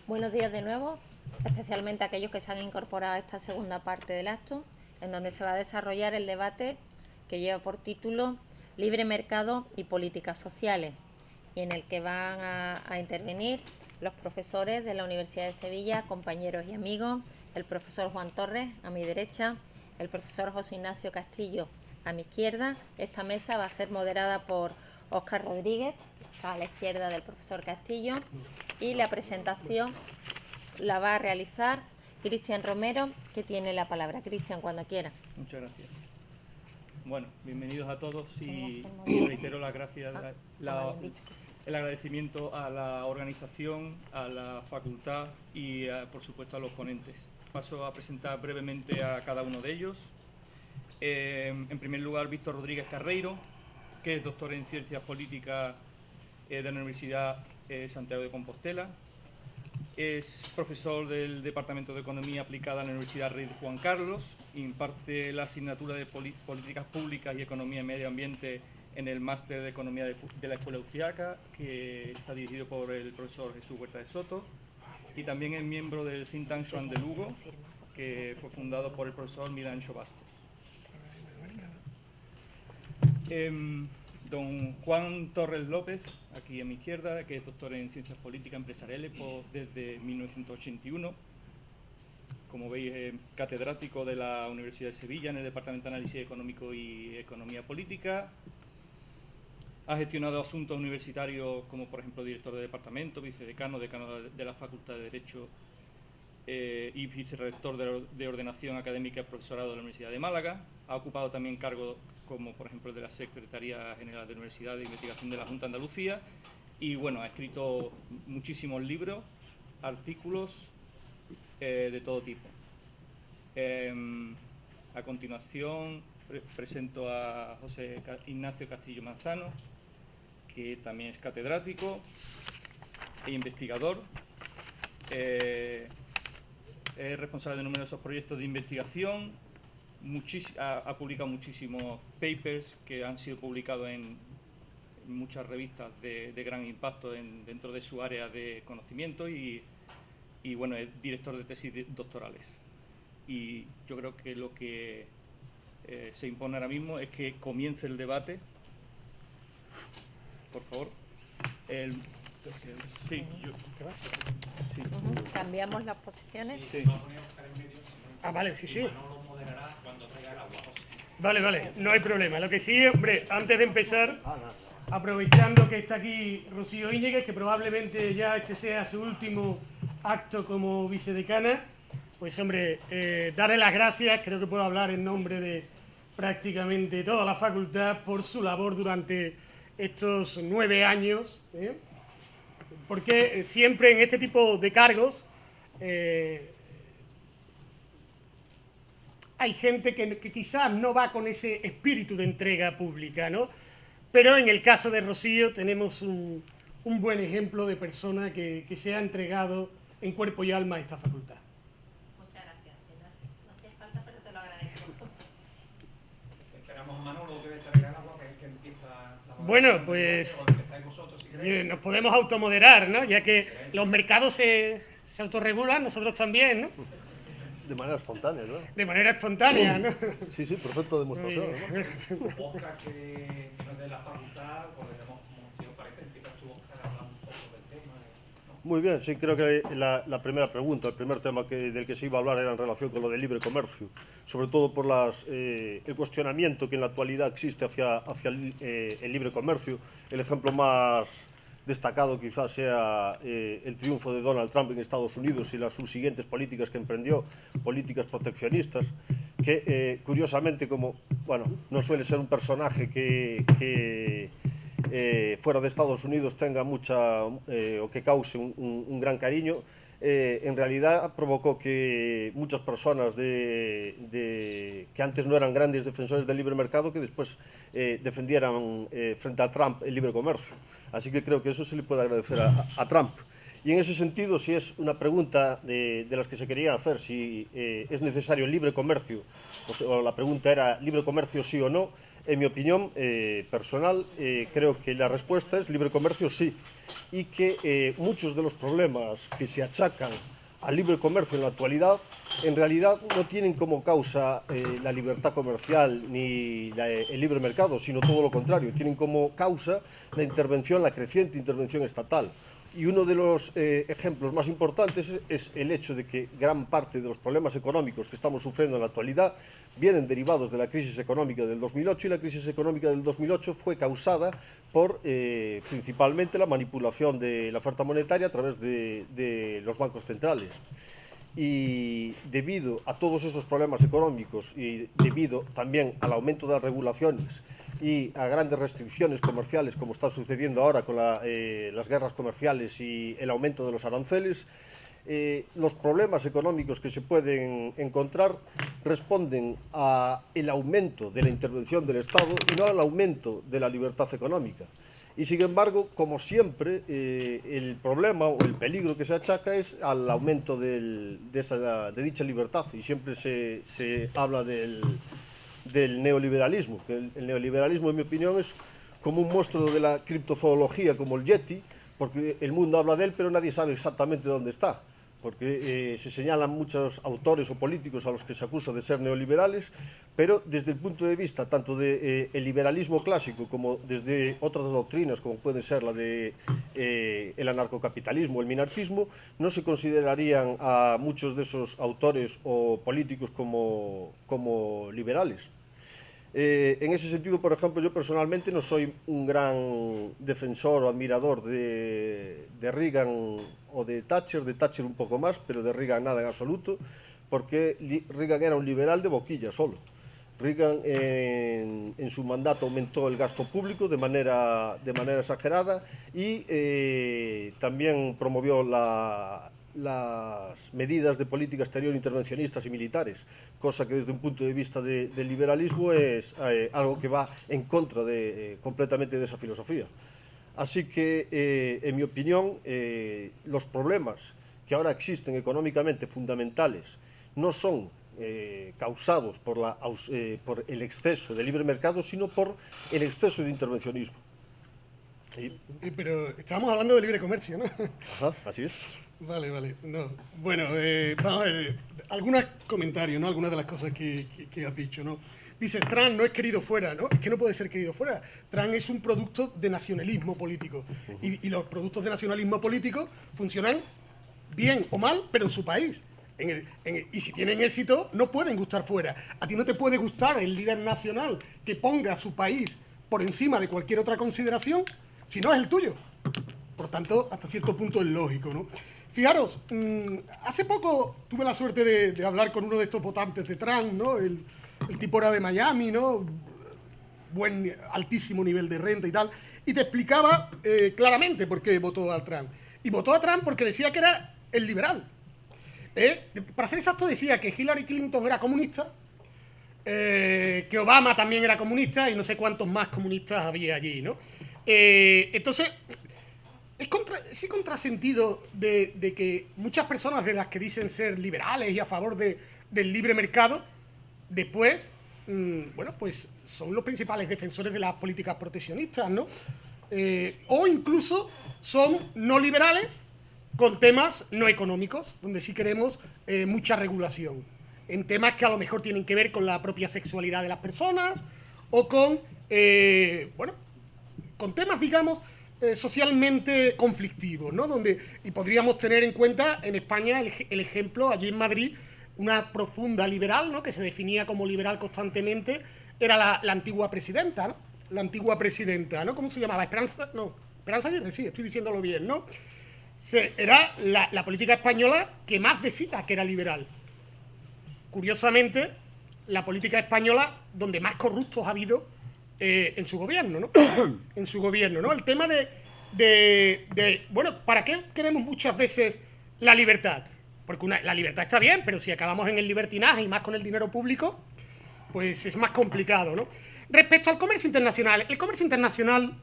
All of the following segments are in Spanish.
Buenos días de nuevo, especialmente a aquellos que se han incorporado a esta segunda parte del acto, en donde se va a desarrollar el debate que lleva por título Libre Mercado y Políticas Sociales, y en el que van a intervenir los profesores de la Universidad de Sevilla, compañeros y amigos, el profesor Juan Torres a mi derecha, el profesor José Ignacio Castillo a mi izquierda. Esta mesa va a ser moderada por Óscar Rodríguez, que está a la izquierda del profesor Castillo, y la presentación la va a realizar Cristian Romero, que tiene la palabra. Cristian, cuando quiera. Muchas gracias. Bueno, bienvenidos a todos y reitero las gracias, el agradecimiento a la organización, a la facultad y, por supuesto, a los ponentes. Paso a presentar brevemente a cada uno de ellos. En primer lugar, Víctor Rodríguez Carreiro, que es doctor en Ciencias Políticas de la Universidad Santiago de Compostela. Es profesor del Departamento de Economía Aplicada en la Universidad Rey Juan Carlos. Imparte la asignatura de Políticas Públicas y Economía y Medio Ambiente en el Máster de Economía de la Escuela Austriaca, que está dirigido por el profesor Jesús Huerta de Soto. Y también es miembro del think tank Joan de Lugo, que fue fundado por el profesor Milancho Bastos. Don Juan Torres López, aquí a mi izquierda, que es doctor en Ciencias Políticas Empresariales desde 1981. Como veis, es catedrático de la Universidad de Sevilla en el Departamento de Análisis Económico y Economía Política. Ha gestionado asuntos universitarios como, por ejemplo, director de departamento, vicedecano, decano de la Facultad de Derecho y vicerrector de Ordenación Académica y Profesorado de la Universidad de Málaga. Ha ocupado también cargos como, por ejemplo, el de la Secretaría General de Universidad de Investigación de la Junta de Andalucía. Y, bueno, ha escrito muchísimos libros, artículos de todo tipo. A continuación, presento a José Ignacio Castillo Manzano, que también es catedrático e investigador. Es responsable de numerosos proyectos de investigación, ha publicado muchísimos papers que han sido publicados en muchas revistas de gran impacto dentro de su área de conocimiento y bueno, es director de tesis doctorales. Y yo creo que lo que se impone ahora mismo es que comience el debate. Por favor. Sí. ¿Cambiamos las posiciones? Sí. Vale, sí. Vale, no hay problema. Lo que sí, hombre, antes de empezar, aprovechando que está aquí Rocío Íñiguez, que probablemente ya este sea su último acto como vicedecana, pues hombre, darle las gracias, creo que puedo hablar en nombre de prácticamente toda la facultad por su labor durante estos 9 años, porque siempre en este tipo de cargos hay gente que quizás no va con ese espíritu de entrega pública, ¿no? Pero en el caso de Rocío tenemos un buen ejemplo de persona que se ha entregado en cuerpo y alma a esta facultad. Muchas gracias. No hace falta, pero te lo agradezco. Esperamos a Manolo que traiga el agua, que empieza la moderación. Bueno, pues nos podemos automoderar, ¿no? Ya que los mercados se autorregulan, nosotros también, ¿no? De manera espontánea, ¿no? De manera espontánea, ¿no? Sí, perfecto demostración. Óscar, que no es de la facultad, podemos, como si os parece, empiezas tú, Óscar, a hablar un poco del tema. ¿No? Muy bien, sí, creo que la primera pregunta, el primer tema del que se iba a hablar era en relación con lo del libre comercio, sobre todo por el cuestionamiento que en la actualidad existe hacia el libre comercio. El ejemplo más destacado quizás sea el triunfo de Donald Trump en Estados Unidos y las subsiguientes políticas que emprendió, políticas proteccionistas, que curiosamente, como bueno, no suele ser un personaje que fuera de Estados Unidos tenga o que cause un gran cariño, en realidad provocó que muchas personas que antes no eran grandes defensores del libre mercado, que después defendieran frente a Trump el libre comercio. Así que creo que eso se le puede agradecer a Trump. Y en ese sentido, si es una pregunta de las que se quería hacer, si es necesario el libre comercio, o la pregunta era libre comercio sí o no, en mi opinión personal, creo que la respuesta es libre comercio sí, y que muchos de los problemas que se achacan al libre comercio en la actualidad, en realidad no tienen como causa la libertad comercial ni el libre mercado, sino todo lo contrario, tienen como causa la intervención, la creciente intervención estatal. Y uno de los ejemplos más importantes es el hecho de que gran parte de los problemas económicos que estamos sufriendo en la actualidad vienen derivados de la crisis económica del 2008, y la crisis económica del 2008 fue causada por principalmente la manipulación de la oferta monetaria a través de los bancos centrales. Y debido a todos esos problemas económicos y debido también al aumento de las regulaciones y a grandes restricciones comerciales, como está sucediendo ahora con las guerras comerciales y el aumento de los aranceles, los problemas económicos que se pueden encontrar responden al aumento de la intervención del Estado y no al aumento de la libertad económica. Y sin embargo, como siempre, el problema o el peligro que se achaca es al aumento de dicha libertad, y siempre se habla del neoliberalismo, que el neoliberalismo, en mi opinión, es como un monstruo de la criptozoología, como el Yeti, porque el mundo habla de él, pero nadie sabe exactamente dónde está, porque se señalan muchos autores o políticos a los que se acusa de ser neoliberales, pero desde el punto de vista tanto del liberalismo clásico como desde otras doctrinas, como puede ser la de el anarcocapitalismo o el minarquismo, no se considerarían a muchos de esos autores o políticos como liberales. En ese sentido, por ejemplo, yo personalmente no soy un gran defensor o admirador de Reagan o de Thatcher un poco más, pero de Reagan nada en absoluto, porque Reagan era un liberal de boquilla solo. Reagan en su mandato aumentó el gasto público de manera exagerada y también promovió las medidas de política exterior intervencionistas y militares, cosa que desde un punto de vista del liberalismo es algo que va en contra completamente de esa filosofía. Así que, en mi opinión, los problemas que ahora existen económicamente fundamentales no son causados por el exceso de libre mercado, sino por el exceso de intervencionismo. Pero estábamos hablando de libre comercio, ¿no? Ajá, así es. Vale. No. Bueno, vamos a ver, algunos comentarios, ¿no? Algunas de las cosas que has dicho, ¿no? Dice, Trump no es querido fuera, ¿no? Es que no puede ser querido fuera. Trump es un producto de nacionalismo político. Y los productos de nacionalismo político funcionan bien o mal, pero en su país. Y si tienen éxito, no pueden gustar fuera. A ti no te puede gustar el líder nacional que ponga a su país por encima de cualquier otra consideración, si no es el tuyo. Por tanto, hasta cierto punto es lógico, ¿no? Fijaros, hace poco tuve la suerte de hablar con uno de estos votantes de Trump, ¿no? El tipo era de Miami, ¿no? Altísimo nivel de renta y tal. Y te explicaba claramente por qué votó a Trump. Y votó a Trump porque decía que era el liberal. Para ser exacto, decía que Hillary Clinton era comunista, que Obama también era comunista y no sé cuántos más comunistas había allí, ¿no? Entonces, ese contrasentido de que muchas personas de las que dicen ser liberales y a favor del libre mercado, después, bueno, pues son los principales defensores de las políticas proteccionistas, ¿no? O incluso son no liberales con temas no económicos, donde sí queremos mucha regulación, en temas que a lo mejor tienen que ver con la propia sexualidad de las personas o con, bueno, con temas, digamos, socialmente conflictivos, ¿no? Y podríamos tener en cuenta en España el ejemplo, allí en Madrid, una profunda liberal, ¿no? Que se definía como liberal constantemente, era la antigua presidenta, ¿no? La antigua presidenta, ¿no? ¿Cómo se llamaba? Esperanza Aguirre, sí, estoy diciéndolo bien, ¿no? Era la política española que más decía que era liberal. Curiosamente, la política española donde más corruptos ha habido en su gobierno, ¿no? En su gobierno, ¿no? El tema bueno, ¿para qué queremos muchas veces la libertad? Porque la libertad está bien, pero si acabamos en el libertinaje y más con el dinero público, pues es más complicado, ¿no? Respecto al comercio internacional, el comercio internacional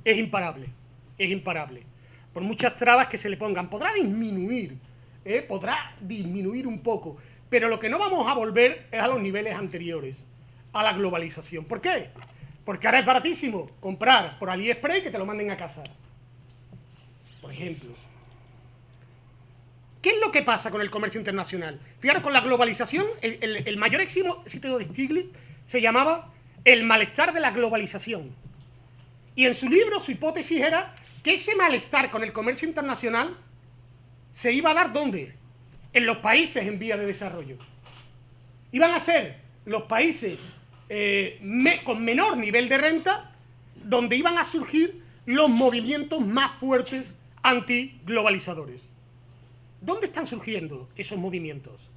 es imparable. Es imparable. por muchas trabas que se le pongan. Podrá disminuir un poco, pero lo que no vamos a volver es a los niveles anteriores, a la globalización. ¿Por qué? Porque ahora es baratísimo comprar por AliExpress y que te lo manden a casa, por ejemplo. ¿Qué es lo que pasa con el comercio internacional? Fijaros, con la globalización, el mayor éxito de Stiglitz se llamaba el malestar de la globalización. Y en su libro, su hipótesis era que ese malestar con el comercio internacional se iba a dar ¿dónde? En los países en vías de desarrollo. Iban a ser los países con menor nivel de renta donde iban a surgir los movimientos más fuertes antiglobalizadores. ¿Dónde están surgiendo esos movimientos?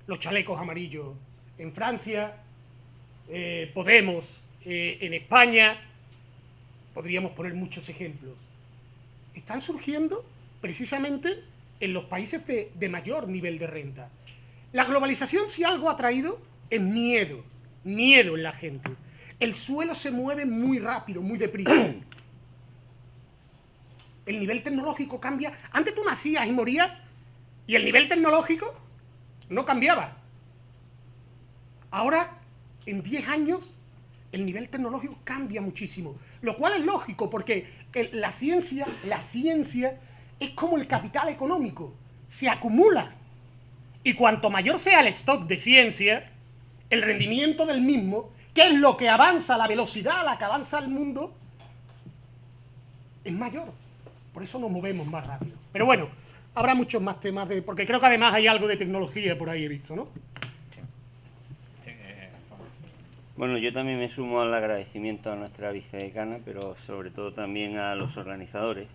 Los chalecos amarillos en Francia, Podemos en España, podríamos poner muchos ejemplos. Están surgiendo precisamente en los países de mayor nivel de renta. La globalización, si algo ha traído, es miedo en la gente. El suelo se mueve muy rápido, muy deprisa. El nivel tecnológico cambia. Antes tú nacías y morías y el nivel tecnológico no cambiaba. Ahora, en 10 años, el nivel tecnológico cambia muchísimo. Lo cual es lógico, porque la ciencia es como el capital económico. Se acumula. Y cuanto mayor sea el stock de ciencia, el rendimiento del mismo, que es lo que avanza, la velocidad a la que avanza el mundo, es mayor. Por eso nos movemos más rápido. Pero bueno, habrá muchos más temas, porque creo que además hay algo de tecnología por ahí, he visto, ¿no? Bueno, yo también me sumo al agradecimiento a nuestra vicedecana, pero sobre todo también a los organizadores.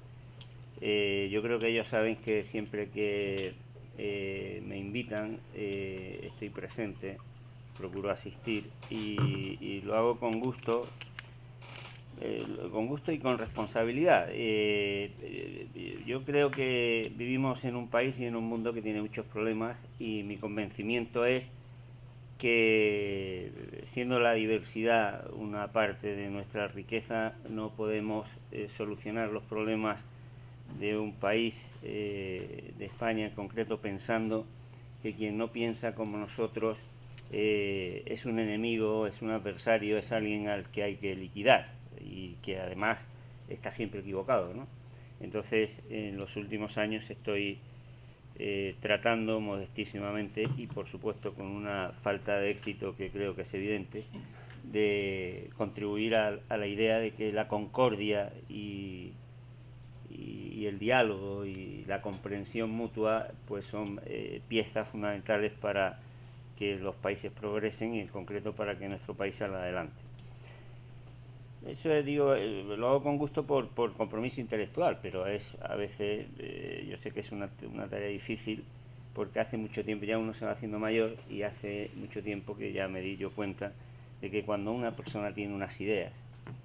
Yo creo que ellos saben que siempre que me invitan estoy presente, procuro asistir y lo hago con gusto y con responsabilidad. Yo creo que vivimos en un país y en un mundo que tiene muchos problemas y mi convencimiento es que, siendo la diversidad una parte de nuestra riqueza, no podemos solucionar los problemas de un país, de España en concreto, pensando que quien no piensa como nosotros es un enemigo, es un adversario, es alguien al que hay que liquidar y que además está siempre equivocado, ¿no? Entonces, en los últimos años estoy tratando modestísimamente y por supuesto con una falta de éxito que creo que es evidente, de contribuir a la idea de que la concordia y el diálogo y la comprensión mutua pues son piezas fundamentales para que los países progresen y en concreto para que nuestro país salga adelante. Eso digo, lo hago con gusto por compromiso intelectual, pero es a veces, yo sé que es una tarea difícil, porque hace mucho tiempo, ya uno se va haciendo mayor, y hace mucho tiempo que ya me di yo cuenta de que cuando una persona tiene unas ideas,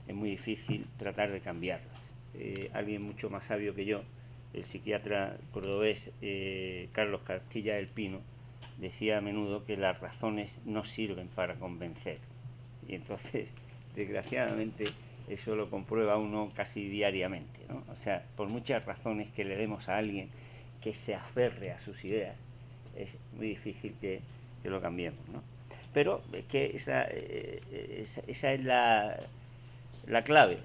es muy difícil tratar de cambiarlas. Alguien mucho más sabio que yo, el psiquiatra cordobés Carlos Castilla del Pino, decía a menudo que las razones no sirven para convencer. Y entonces, desgraciadamente, eso lo comprueba uno casi diariamente, ¿no? O sea, por muchas razones que le demos a alguien que se aferre a sus ideas, es muy difícil que lo cambiemos, ¿no? Pero es que esa es la clave.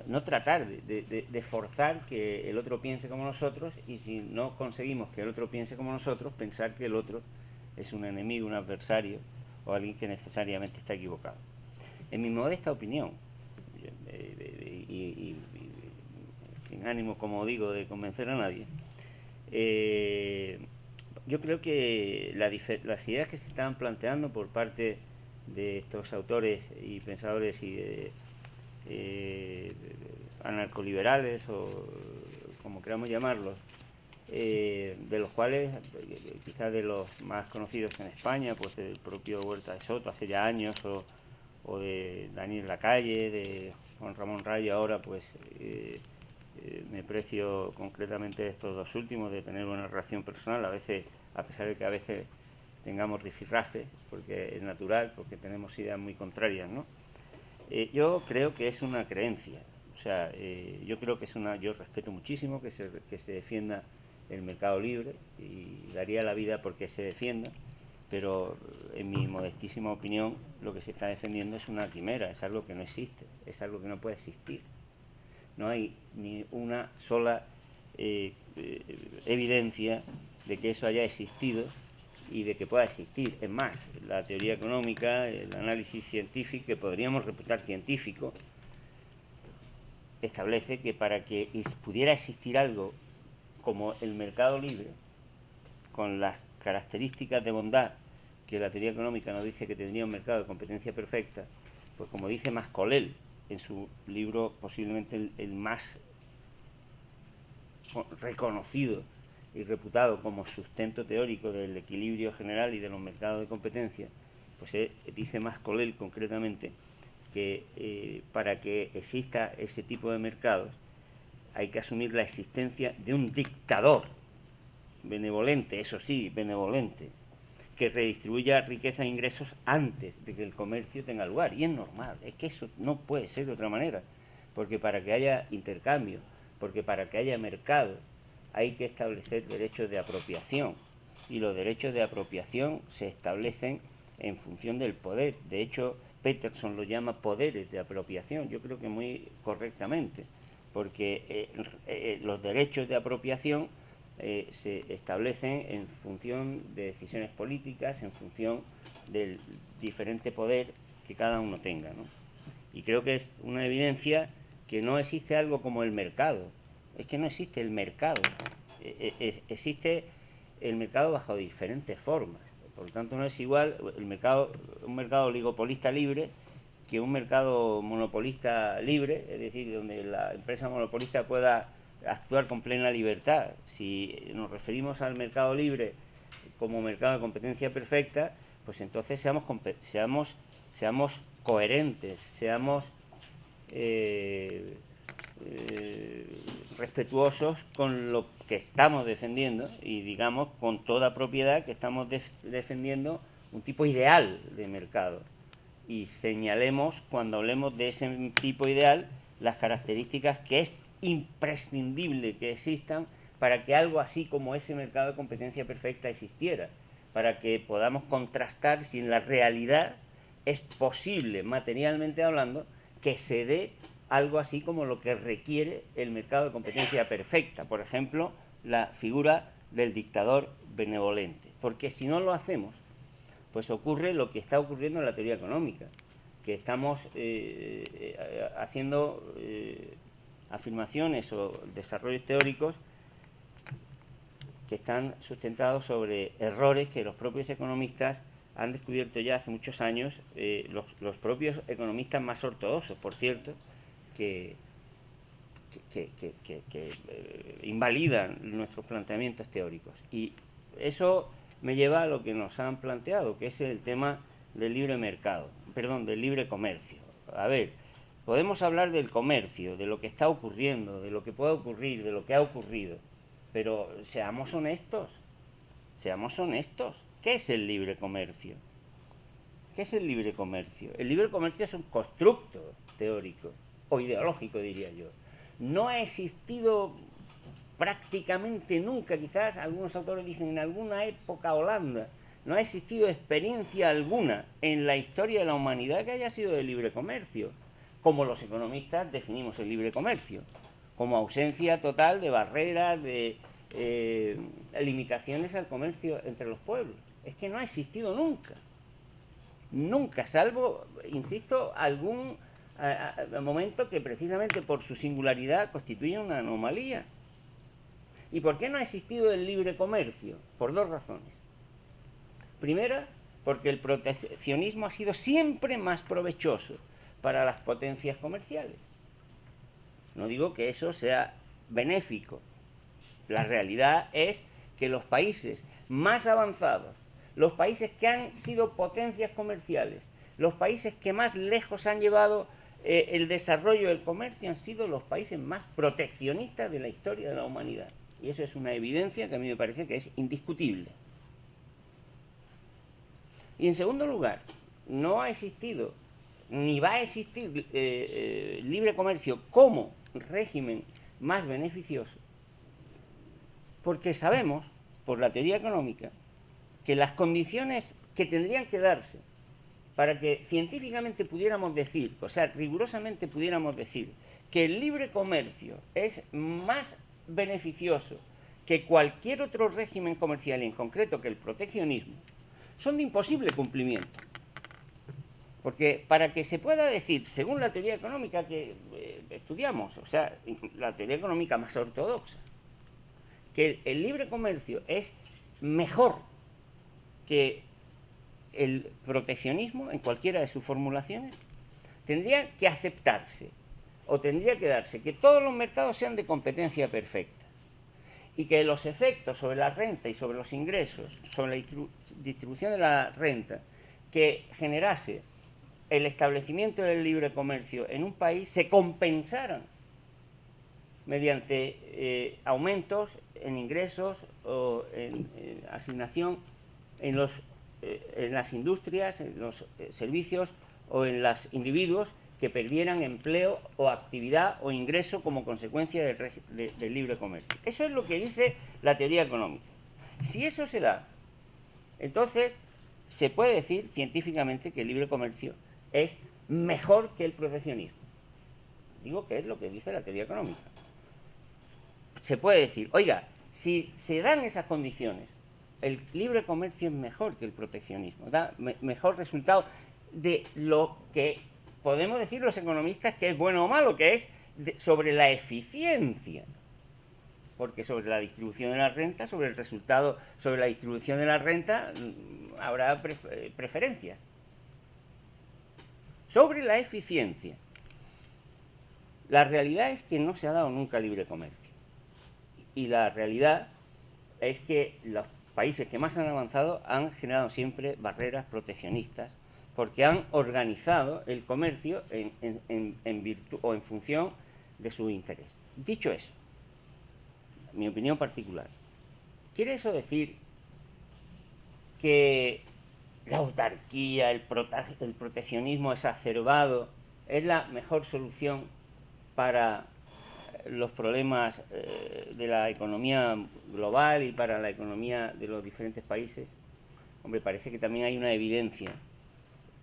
No tratar de forzar que el otro piense como nosotros, y si no conseguimos que el otro piense como nosotros, pensar que el otro es un enemigo, un adversario o alguien que necesariamente está equivocado. En mi modesta opinión, y sin ánimo, como digo, de convencer a nadie, yo creo que las ideas que se están planteando por parte de estos autores y pensadores y anarcoliberales, o como queramos llamarlos, de los cuales, quizás de los más conocidos en España, pues el propio Huerta de Soto hace ya años, o de Daniel Lacalle, de Juan Ramón Rayo ahora, pues me precio concretamente de estos dos últimos, de tener una relación personal, a veces, a pesar de que a veces tengamos rifirrafes, porque es natural, porque tenemos ideas muy contrarias, ¿no? Yo creo que es una creencia, O sea, yo creo que yo respeto muchísimo que se defienda el mercado libre y daría la vida porque se defienda, pero en mi modestísima opinión lo que se está defendiendo es una quimera, es algo que no existe, es algo que no puede existir. No hay ni una sola evidencia de que eso haya existido y de que pueda existir. Es más, la teoría económica, el análisis científico, que podríamos reputar científico, establece que para que pudiera existir algo como el mercado libre, con las características de bondad que la teoría económica nos dice que tendría un mercado de competencia perfecta, pues como dice Mascolell en su libro posiblemente el más reconocido y reputado como sustento teórico del equilibrio general y de los mercados de competencia, pues dice Mascolell concretamente que para que exista ese tipo de mercados hay que asumir la existencia de un dictador benevolente, eso sí, benevolente, que redistribuya riqueza e ingresos antes de que el comercio tenga lugar. Y es normal, es que eso no puede ser de otra manera, porque para que haya intercambio, porque para que haya mercado, hay que establecer derechos de apropiación. Y los derechos de apropiación se establecen en función del poder. De hecho, Peterson lo llama poderes de apropiación, yo creo que muy correctamente, porque los derechos de apropiación se establecen en función de decisiones políticas, en función del diferente poder que cada uno tenga, ¿no? Y creo que es una evidencia que no existe algo como el mercado. Es que no existe el mercado. Existe el mercado bajo diferentes formas. Por lo tanto, no es igual un mercado oligopolista libre que un mercado monopolista libre, es decir, donde la empresa monopolista pueda actuar con plena libertad. Si nos referimos al mercado libre como mercado de competencia perfecta, pues entonces seamos coherentes, seamos respetuosos con lo que estamos defendiendo y digamos con toda propiedad que estamos defendiendo un tipo ideal de mercado y señalemos cuando hablemos de ese tipo ideal las características que es imprescindible que existan para que algo así como ese mercado de competencia perfecta existiera, para que podamos contrastar si en la realidad es posible, materialmente hablando, que se dé algo así como lo que requiere el mercado de competencia perfecta, por ejemplo, la figura del dictador benevolente. Porque si no lo hacemos, pues ocurre lo que está ocurriendo en la teoría económica, que estamos haciendo afirmaciones o desarrollos teóricos que están sustentados sobre errores que los propios economistas han descubierto ya hace muchos años, los propios economistas más ortodoxos, por cierto, que invalidan nuestros planteamientos teóricos. Y eso me lleva a lo que nos han planteado, que es el tema del libre mercado, perdón, del libre comercio. A ver, podemos hablar del comercio, de lo que está ocurriendo, de lo que puede ocurrir, de lo que ha ocurrido, pero seamos honestos, seamos honestos. ¿Qué es el libre comercio? ¿Qué es el libre comercio? El libre comercio es un constructo teórico o ideológico, diría yo. No ha existido prácticamente nunca, quizás algunos autores dicen en alguna época Holanda, no ha existido experiencia alguna en la historia de la humanidad que haya sido de libre comercio, como los economistas definimos el libre comercio, como ausencia total de barreras, de limitaciones al comercio entre los pueblos. Es que no ha existido nunca, nunca, salvo, insisto, algún momento que precisamente por su singularidad constituye una anomalía. ¿Y por qué no ha existido el libre comercio? Por dos razones. Primera, porque el proteccionismo ha sido siempre más provechoso para las potencias comerciales. No digo que eso sea benéfico. La realidad es que los países más avanzados, los países que han sido potencias comerciales, los países que más lejos han llevado el desarrollo del comercio han sido los países más proteccionistas de la historia de la humanidad. Y eso es una evidencia que a mí me parece que es indiscutible. Y en segundo lugar, no ha existido ni va a existir libre comercio como régimen más beneficioso, porque sabemos, por la teoría económica, que las condiciones que tendrían que darse para que científicamente pudiéramos decir, o sea, rigurosamente pudiéramos decir, que el libre comercio es más beneficioso que cualquier otro régimen comercial, y en concreto que el proteccionismo, son de imposible cumplimiento. Porque para que se pueda decir, según la teoría económica que estudiamos, o sea, la teoría económica más ortodoxa, que el libre comercio es mejor que el proteccionismo en cualquiera de sus formulaciones, tendría que aceptarse o tendría que darse que todos los mercados sean de competencia perfecta y que los efectos sobre la renta y sobre los ingresos, sobre la distribución de la renta que generase el establecimiento del libre comercio en un país se compensaran mediante aumentos en ingresos o en asignación en las industrias, en los servicios o en los individuos que perdieran empleo o actividad o ingreso como consecuencia del libre comercio. Eso es lo que dice la teoría económica. Si eso se da, entonces se puede decir científicamente que el libre comercio es mejor que el proteccionismo. Digo que es lo que dice la teoría económica. Se puede decir, oiga, si se dan esas condiciones, el libre comercio es mejor que el proteccionismo, da mejor resultado de lo que podemos decir los economistas que es bueno o malo, que es sobre la eficiencia. Porque sobre la distribución de la renta, sobre el resultado, sobre la distribución de la renta, habrá preferencias. Sobre la eficiencia, la realidad es que no se ha dado nunca libre comercio. Y la realidad es que los países que más han avanzado han generado siempre barreras proteccionistas porque han organizado el comercio en virtud o en función de su interés. Dicho eso, mi opinión particular, ¿quiere eso decir que la autarquía, el proteccionismo exacerbado es la mejor solución para los problemas de la economía global y para la economía de los diferentes países? Hombre, parece que también hay una evidencia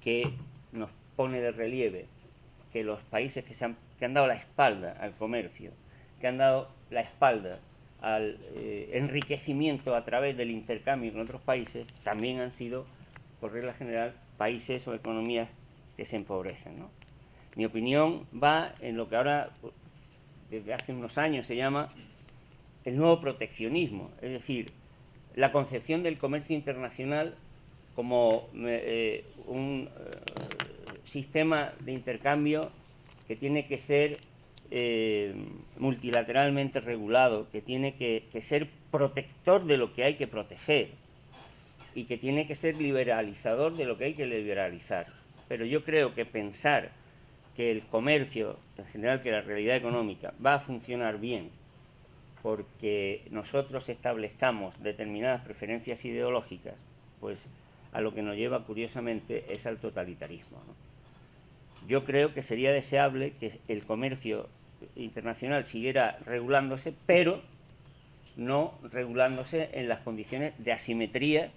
que nos pone de relieve que los países que han dado la espalda al comercio, que han dado la espalda al enriquecimiento a través del intercambio con otros países, también han sido, por regla general, países o economías que se empobrecen, ¿no? Mi opinión va en lo que ahora, desde hace unos años, se llama el nuevo proteccionismo, es decir, la concepción del comercio internacional como un sistema de intercambio que tiene que ser multilateralmente regulado, que tiene que ser protector de lo que hay que proteger y que tiene que ser liberalizador de lo que hay que liberalizar. Pero yo creo que pensar que el comercio, en general que la realidad económica, va a funcionar bien porque nosotros establezcamos determinadas preferencias ideológicas, pues a lo que nos lleva curiosamente es al totalitarismo, ¿no? Yo creo que sería deseable que el comercio internacional siguiera regulándose, pero no regulándose en las condiciones de asimetría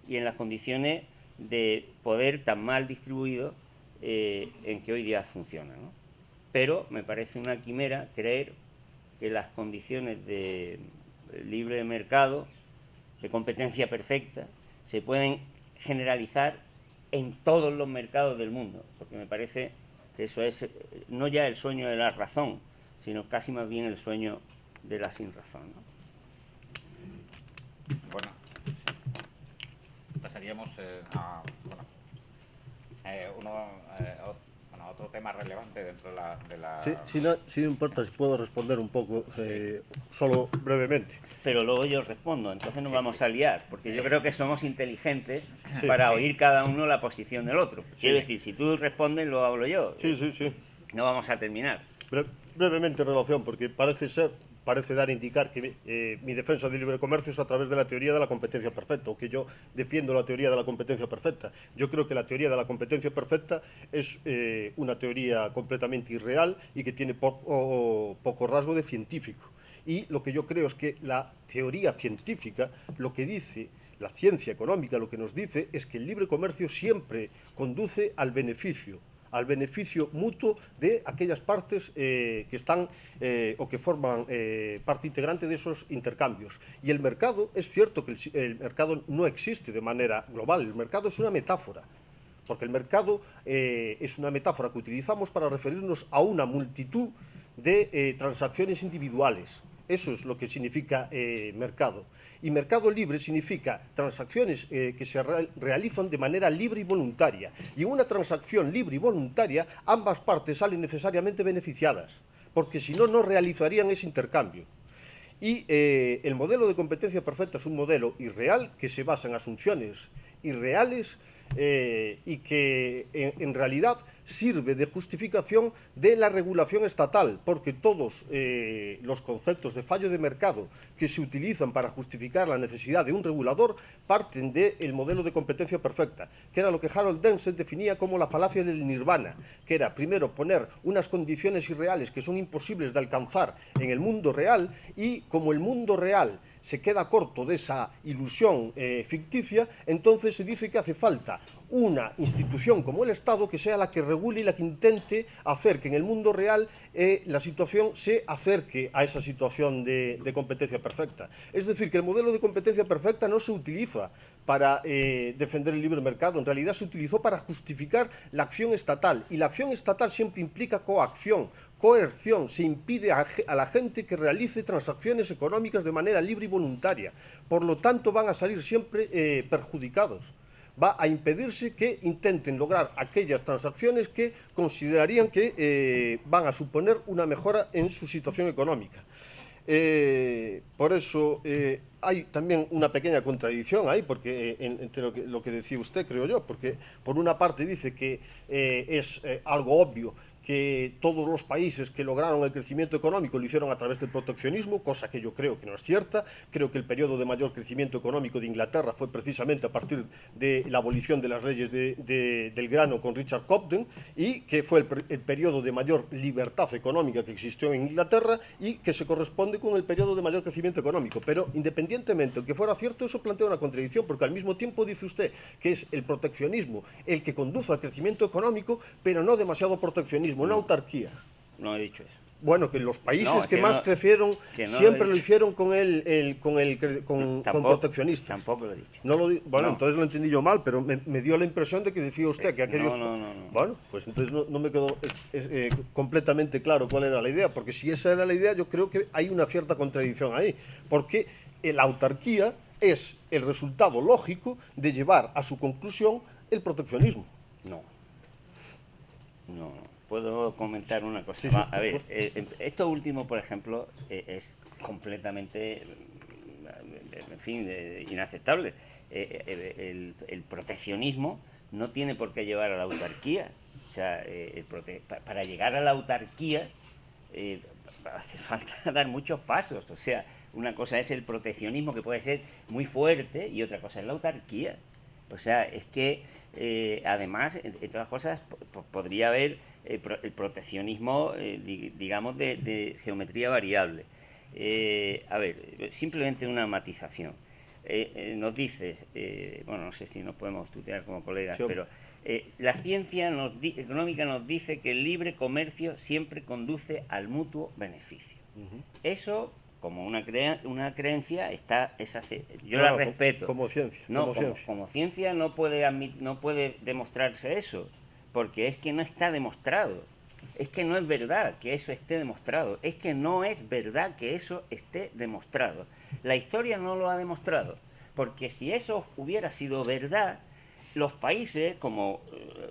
y en las condiciones de poder tan mal distribuido en que hoy día funciona, ¿no? Pero me parece una quimera creer que las condiciones de libre mercado, de competencia perfecta, se pueden generalizar en todos los mercados del mundo, porque me parece que eso es no ya el sueño de la razón, sino casi más bien el sueño de la sinrazón, ¿no? Bueno, pasaríamos a otro tema relevante dentro de la... Sí, si no importa, si puedo responder un poco, solo brevemente. Pero luego yo respondo, entonces nos vamos a liar, porque yo creo que somos inteligentes para oír cada uno la posición del otro. Quiero decir, si tú respondes, lo hablo yo. Sí. No vamos a terminar. Brevemente en relación, porque parece ser, parece dar a indicar que mi defensa del libre comercio es a través de la teoría de la competencia perfecta, o que yo defiendo la teoría de la competencia perfecta. Yo creo que la teoría de la competencia perfecta es una teoría completamente irreal y que tiene poco rasgo de científico. Y lo que yo creo es que la teoría científica, lo que dice, la ciencia económica, lo que nos dice es que el libre comercio siempre conduce al beneficio mutuo de aquellas partes que están o que forman parte integrante de esos intercambios. Y el mercado, es cierto que el mercado no existe de manera global, el mercado es una metáfora, porque el mercado es una metáfora que utilizamos para referirnos a una multitud de transacciones individuales. Eso es lo que significa mercado. Y mercado libre significa transacciones que se realizan de manera libre y voluntaria. Y en una transacción libre y voluntaria, ambas partes salen necesariamente beneficiadas, porque si no, no realizarían ese intercambio. Y el modelo de competencia perfecta es un modelo irreal que se basa en asunciones irreales y que en realidad sirve de justificación de la regulación estatal, porque todos los conceptos de fallo de mercado que se utilizan para justificar la necesidad de un regulador parten del modelo de competencia perfecta, que era lo que Harold Dennett definía como la falacia del nirvana, que era primero poner unas condiciones irreales que son imposibles de alcanzar en el mundo real, y como el mundo real se queda corto de esa ilusión ficticia, entonces se dice que hace falta una institución como el Estado que sea la que regule y la que intente hacer que en el mundo real la situación se acerque a esa situación de competencia perfecta. Es decir, que el modelo de competencia perfecta no se utiliza para defender el libre mercado, en realidad se utilizó para justificar la acción estatal, y la acción estatal siempre implica coacción, coerción, se impide a la gente que realice transacciones económicas de manera libre y voluntaria, por lo tanto van a salir siempre perjudicados. Va a impedirse que intenten lograr aquellas transacciones que considerarían que van a suponer una mejora en su situación económica. Por eso hay también una pequeña contradicción ahí, porque entre lo que decía usted, creo yo, porque por una parte dice que es algo obvio que todos los países que lograron el crecimiento económico lo hicieron a través del proteccionismo, cosa que yo creo que no es cierta. Creo que el periodo de mayor crecimiento económico de Inglaterra fue precisamente a partir de la abolición de las leyes del grano con Richard Cobden, y que fue el periodo de mayor libertad económica que existió en Inglaterra y que se corresponde con el periodo de mayor crecimiento económico. Pero independientemente de que fuera cierto, eso plantea una contradicción, porque al mismo tiempo dice usted que es el proteccionismo el que conduce al crecimiento económico, pero no demasiado proteccionismo, una autarquía. No he dicho eso. Bueno, que los países que más crecieron siempre lo hicieron con proteccionistas. Tampoco lo he dicho. Bueno, entonces lo entendí yo mal, pero me dio la impresión de que decía usted que aquellos... No. Bueno, pues entonces no me quedó completamente claro cuál era la idea, porque si esa era la idea, yo creo que hay una cierta contradicción ahí, porque la autarquía es el resultado lógico de llevar a su conclusión el proteccionismo. No. Puedo comentar una cosa. Sí, a ver, esto último, por ejemplo, es completamente, en fin, inaceptable. El proteccionismo no tiene por qué llevar a la autarquía. O sea, para llegar a la autarquía hace falta dar muchos pasos. O sea, una cosa es el proteccionismo, que puede ser muy fuerte, y otra cosa es la autarquía. O sea, es que además, entre otras cosas, podría haber el proteccionismo, digamos, de geometría variable. A ver, simplemente una matización. Nos dices, bueno, no sé si nos podemos tutear como colegas, sí, pero la ciencia económica nos dice que el libre comercio siempre conduce al mutuo beneficio. Eso, como una creencia, yo la respeto. Como ciencia. No, como ciencia no puede demostrarse eso, porque es que no está demostrado. Es que no es verdad que eso esté demostrado. Es que no es verdad que eso esté demostrado. La historia no lo ha demostrado, porque si eso hubiera sido verdad, los países, como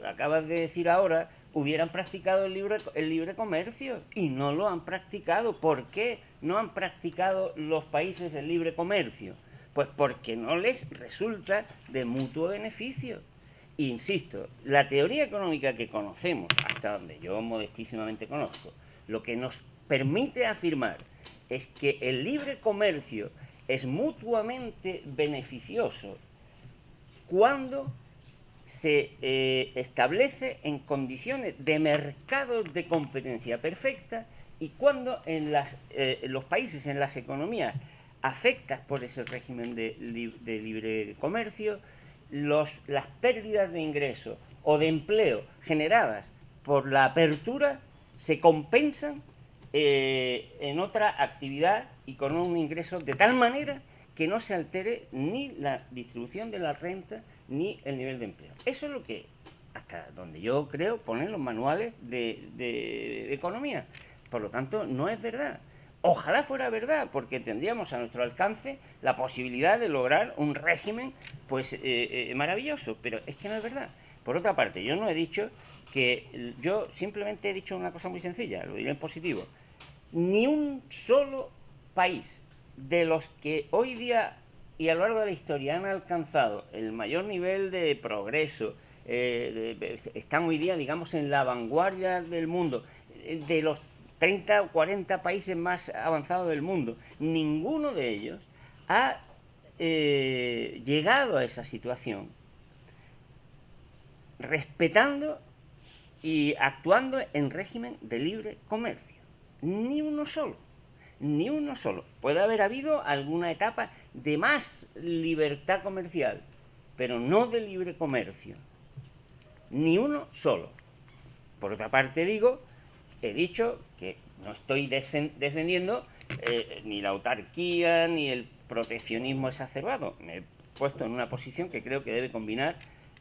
acabas de decir ahora, hubieran practicado el libre comercio, y no lo han practicado. ¿Por qué no han practicado los países el libre comercio? Pues porque no les resulta de mutuo beneficio. Insisto, la teoría económica que conocemos, hasta donde yo modestísimamente conozco, lo que nos permite afirmar es que el libre comercio es mutuamente beneficioso cuando se establece en condiciones de mercados de competencia perfecta y cuando en los países, en las economías afectas por ese régimen de libre comercio, las pérdidas de ingresos o de empleo generadas por la apertura se compensan en otra actividad y con un ingreso de tal manera que no se altere ni la distribución de la renta ni el nivel de empleo. Eso es lo que, hasta donde yo creo, ponen los manuales de economía. Por lo tanto, no es verdad. Ojalá fuera verdad, porque tendríamos a nuestro alcance la posibilidad de lograr un régimen pues maravilloso, pero es que no es verdad. Por otra parte, yo no he dicho que... Yo simplemente he dicho una cosa muy sencilla, lo diré en positivo. Ni un solo país de los que hoy día y a lo largo de la historia han alcanzado el mayor nivel de progreso, están hoy día, digamos, en la vanguardia del mundo, de los 30 o 40 países más avanzados del mundo, ninguno de ellos ha llegado a esa situación respetando y actuando en régimen de libre comercio. Ni uno solo. Ni uno solo. Puede haber habido alguna etapa de más libertad comercial, pero no de libre comercio. Ni uno solo. Por otra parte he dicho que no estoy defendiendo ni la autarquía ni el proteccionismo exacerbado. Me he puesto en una posición que creo que debe combinar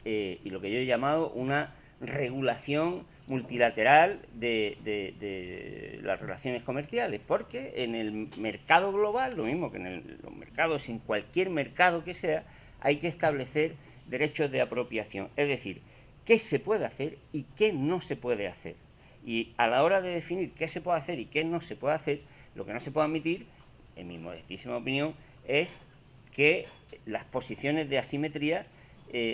y lo que yo he llamado una regulación multilateral de las relaciones comerciales, porque en el mercado global, lo mismo que en los mercados, en cualquier mercado que sea, hay que establecer derechos de apropiación, es decir, qué se puede hacer y qué no se puede hacer. Y a la hora de definir qué se puede hacer y qué no se puede hacer, lo que no se puede admitir, en mi modestísima opinión, es que las posiciones de asimetría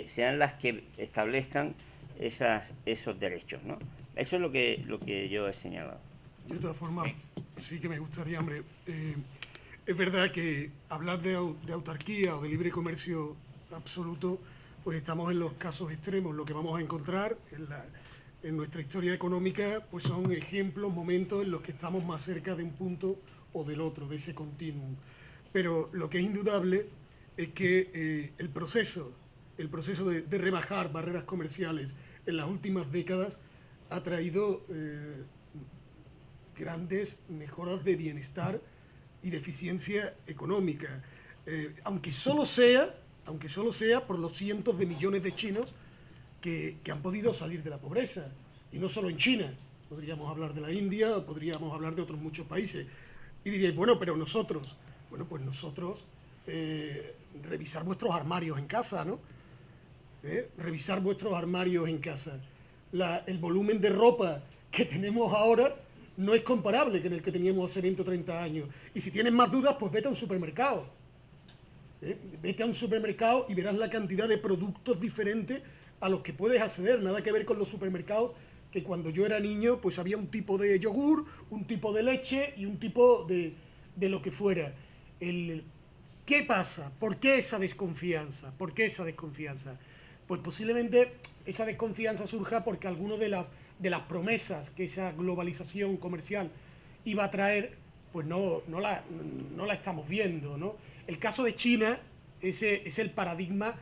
sean las que establezcan esos derechos, ¿no? Eso es lo que yo he señalado. De todas formas, sí que me gustaría, hombre, es verdad que hablar de autarquía o de libre comercio absoluto, pues estamos en los casos extremos. Lo que vamos a encontrar en nuestra historia económica pues son ejemplos, momentos en los que estamos más cerca de un punto o del otro, de ese continuum. Pero lo que es indudable es que el proceso de rebajar barreras comerciales en las últimas décadas ha traído grandes mejoras de bienestar y de eficiencia económica, aunque solo sea por los cientos de millones de chinos que han podido salir de la pobreza, y no solo en China. Podríamos hablar de la India o podríamos hablar de otros muchos países. Y diréis, bueno, pero nosotros, revisar vuestros armarios en casa, ¿no? Revisar vuestros armarios en casa. El volumen de ropa que tenemos ahora no es comparable con el que teníamos hace 20 o 30 años. Y si tienes más dudas, pues vete a un supermercado. Vete a un supermercado y verás la cantidad de productos diferentes a los que puedes acceder. Nada que ver con los supermercados que cuando yo era niño pues había un tipo de yogur, un tipo de leche y un tipo de lo que fuera. ¿Qué pasa? ¿Por qué esa desconfianza? ¿Por qué esa desconfianza? Pues posiblemente esa desconfianza surja porque algunas de las promesas que esa globalización comercial iba a traer, pues no la estamos viendo, ¿no? El caso de China es el paradigma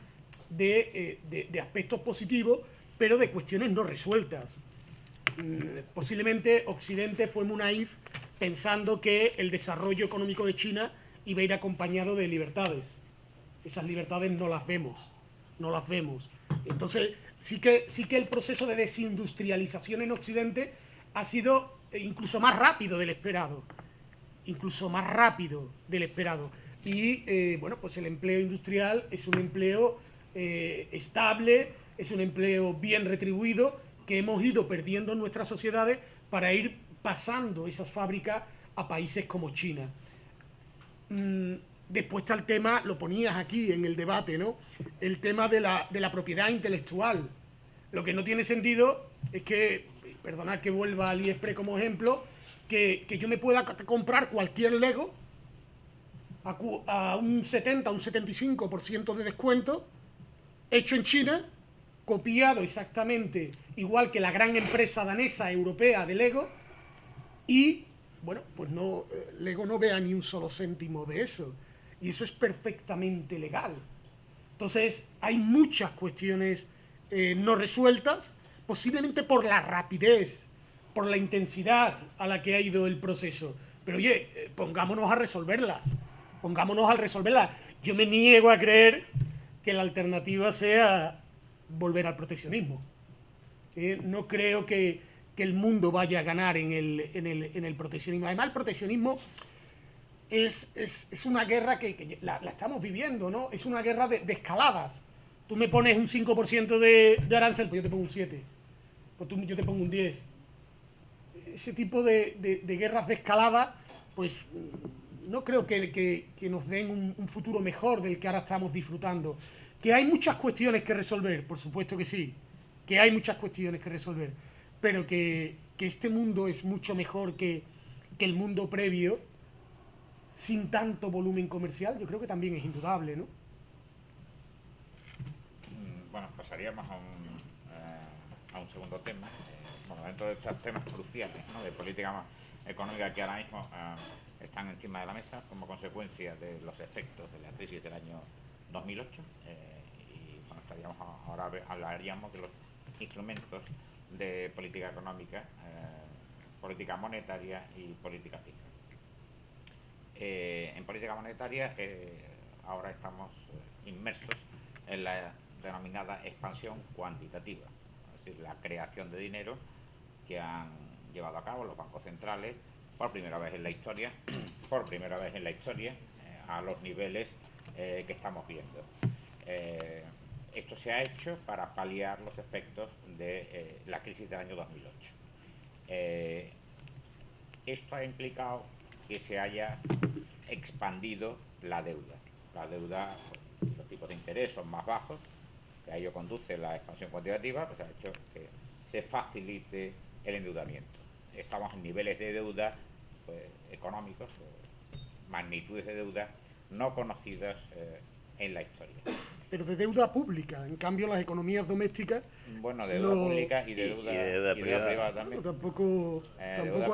de aspectos positivos, pero de cuestiones no resueltas. Posiblemente Occidente fue muy naif pensando que el desarrollo económico de China iba a ir acompañado de libertades. Esas libertades no las vemos. Entonces, sí que el proceso de desindustrialización en Occidente ha sido incluso más rápido del esperado. Y, pues el empleo industrial es un empleo estable, es un empleo bien retribuido que hemos ido perdiendo en nuestras sociedades para ir pasando esas fábricas a países como China. Después está el tema, lo ponías aquí en el debate, ¿no? El tema de la propiedad intelectual. Lo que no tiene sentido es que, perdonad que vuelva a AliExpress como ejemplo, que yo me pueda comprar cualquier Lego a un 70, un 75% de descuento, hecho en China, copiado exactamente igual que la gran empresa danesa europea de Lego, y bueno, pues no, Lego no vea ni un solo céntimo de eso, y eso es perfectamente legal. Entonces hay muchas cuestiones no resueltas, posiblemente por la rapidez, por la intensidad a la que ha ido el proceso, pero oye, pongámonos a resolverlas. Yo me niego a creer que la alternativa sea volver al proteccionismo. No creo que el mundo vaya a ganar en el proteccionismo. Además, el proteccionismo es una guerra que la estamos viviendo, ¿no? Es una guerra de escaladas. Tú me pones un 5% de arancel, pues yo te pongo un 7. Pues yo te pongo un 10. Ese tipo de guerras de escalada, pues no creo que nos den un futuro mejor del que ahora estamos disfrutando. Que hay muchas cuestiones que resolver, por supuesto que sí, que hay muchas cuestiones que resolver, pero que este mundo es mucho mejor que el mundo previo, sin tanto volumen comercial, yo creo que también es indudable, ¿no? Bueno, pasaríamos a un segundo tema. Bueno, dentro de estos temas cruciales, ¿no?, de política económica que ahora mismo están encima de la mesa como consecuencia de los efectos de la crisis del año 2008. Y bueno, ahora hablaríamos de los instrumentos de política económica, política monetaria y política fiscal. En política monetaria ahora estamos inmersos en la denominada expansión cuantitativa, es decir, la creación de dinero que han llevado a cabo los bancos centrales por primera vez en la historia, a los niveles que estamos viendo. Esto se ha hecho para paliar los efectos de la crisis del año 2008. Esto ha implicado que se haya expandido la deuda. La deuda, los tipos de interés son más bajos, que a ello conduce la expansión cuantitativa, pues ha hecho que se facilite el endeudamiento. Estamos en niveles de deuda pues, económicos, magnitudes de deuda no conocidas en la historia. Pero de deuda pública, en cambio las economías domésticas... Bueno, de deuda pública y de deuda privada también. Bueno, tampoco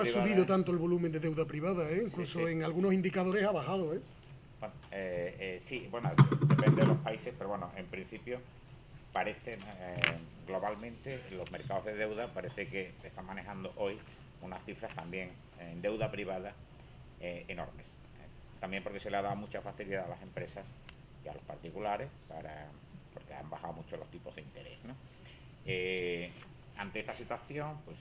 ha subido tanto el volumen de deuda privada, incluso en algunos indicadores ha bajado. Bueno, sí, bueno, depende de los países, pero bueno, en principio parecen globalmente los mercados de deuda parece que están manejando hoy unas cifras también en deuda privada enormes. También porque se le ha dado mucha facilidad a las empresas y a los particulares porque han bajado mucho los tipos de interés, ¿no? Ante esta situación, pues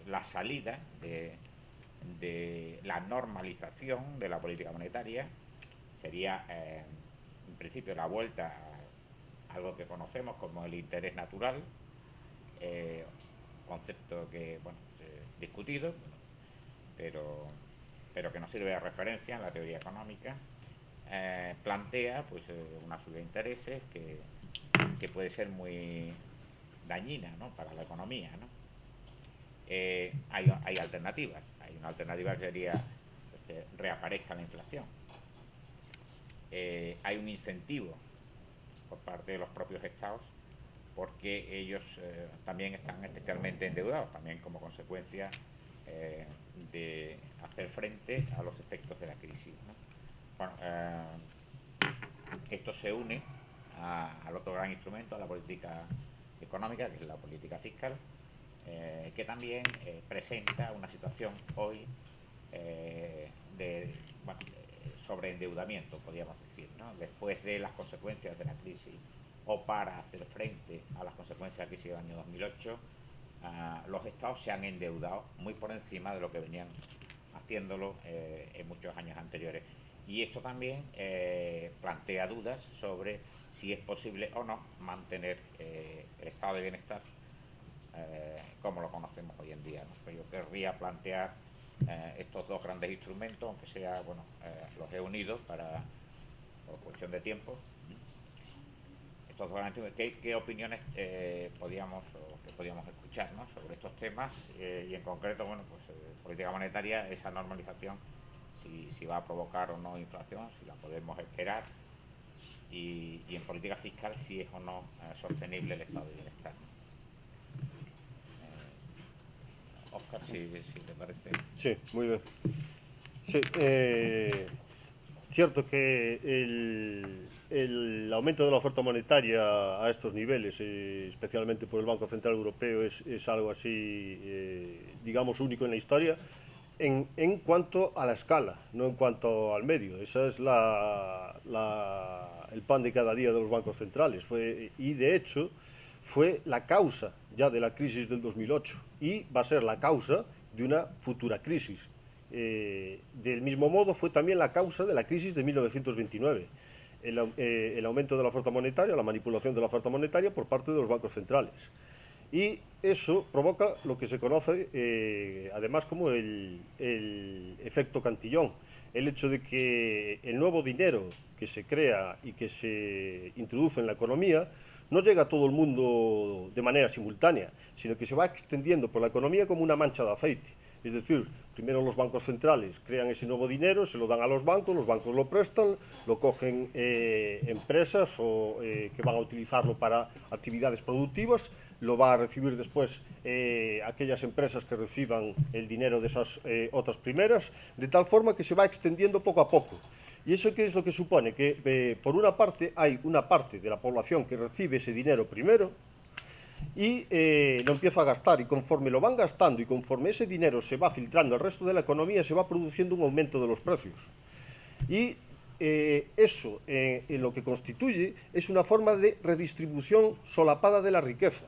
la salida de la normalización de la política monetaria sería en principio la vuelta a algo que conocemos como el interés natural, concepto que bueno, discutido, pero que nos sirve de referencia en la teoría económica. Plantea pues una subida de intereses que puede ser muy dañina, ¿no?, para la economía, ¿no? Hay alternativas. Hay una alternativa que sería pues, que reaparezca la inflación. Hay un incentivo por parte de los propios estados porque ellos también están especialmente endeudados, también como consecuencia de hacer frente a los efectos de la crisis, ¿no? Bueno, esto se une al otro gran instrumento, a la política económica, que es la política fiscal, que también presenta una situación hoy de sobreendeudamiento, podríamos decir, ¿no? Después de las consecuencias de la crisis o para hacer frente a las consecuencias de la crisis del año 2008, los estados se han endeudado muy por encima de lo que venían haciéndolo en muchos años anteriores. Y esto también plantea dudas sobre si es posible o no mantener el estado de bienestar como lo conocemos hoy en día, ¿no? Pero yo querría plantear estos dos grandes instrumentos, aunque sea, bueno, los he unido por cuestión de tiempo. estos dos grandes temas. ¿Qué opiniones podíamos escuchar, ¿no?, sobre estos temas? Y en concreto, bueno, pues política monetaria, esa normalización, si va a provocar o no inflación, si la podemos esperar, y en política fiscal, si es o no sostenible el estado de bienestar. Óscar, si te parece. Sí, muy bien. Sí, cierto que el aumento de la oferta monetaria a estos niveles, especialmente por el Banco Central Europeo, es algo así, digamos, único en la historia, en cuanto a la escala, no en cuanto al medio. Esa es el pan de cada día de los bancos centrales. Y de hecho fue la causa ya de la crisis del 2008 y va a ser la causa de una futura crisis. Del mismo modo fue también la causa de la crisis de 1929. El aumento de la oferta monetaria, la manipulación de la oferta monetaria por parte de los bancos centrales. Y eso provoca lo que se conoce además como el efecto Cantillón. El hecho de que el nuevo dinero que se crea y que se introduce en la economía no llega a todo el mundo de manera simultánea, sino que se va extendiendo por la economía como una mancha de aceite. Es decir, primero los bancos centrales crean ese nuevo dinero, se lo dan a los bancos lo prestan, lo cogen empresas que van a utilizarlo para actividades productivas, lo va a recibir después aquellas empresas que reciban el dinero de esas otras primeras, de tal forma que se va extendiendo poco a poco. ¿Y eso qué es lo que supone? Que por una parte hay una parte de la población que recibe ese dinero primero y lo empieza a gastar, y conforme lo van gastando y conforme ese dinero se va filtrando al resto de la economía, se va produciendo un aumento de los precios. Y eso lo que constituye es una forma de redistribución solapada de la riqueza,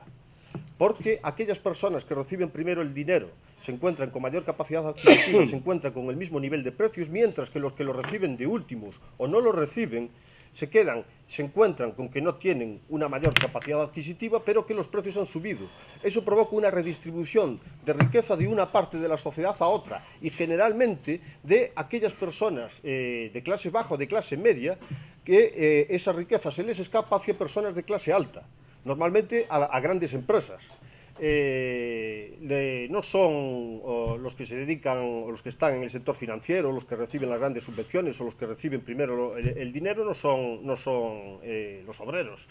porque aquellas personas que reciben primero el dinero se encuentran con mayor capacidad adquisitiva, se encuentran con el mismo nivel de precios, mientras que los que lo reciben de últimos o no lo reciben se encuentran con que no tienen una mayor capacidad adquisitiva, pero que los precios han subido. Eso provoca una redistribución de riqueza de una parte de la sociedad a otra, y generalmente de aquellas personas de clase baja o de clase media, que esa riqueza se les escapa hacia personas de clase alta, normalmente a grandes empresas. No son los que se dedican o los que están en el sector financiero, los que reciben las grandes subvenciones o los que reciben primero el dinero, no son los obreros.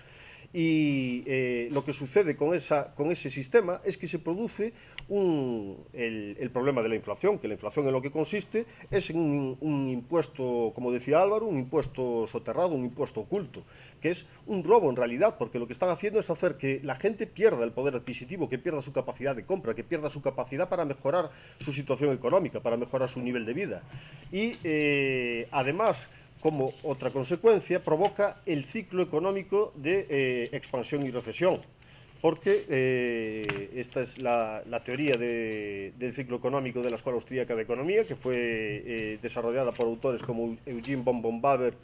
Y lo que sucede con ese sistema es que se produce el problema de la inflación, que la inflación en lo que consiste es en un impuesto, como decía Álvaro, un impuesto soterrado, un impuesto oculto, que es un robo en realidad, porque lo que están haciendo es hacer que la gente pierda el poder adquisitivo, que pierda su capacidad de compra, que pierda su capacidad para mejorar su situación económica, para mejorar su nivel de vida. Y además, como otra consecuencia, provoca el ciclo económico de expansión y recesión, porque esta es la teoría del ciclo económico de la Escuela Austríaca de Economía, que fue desarrollada por autores como Eugene von Baaberg,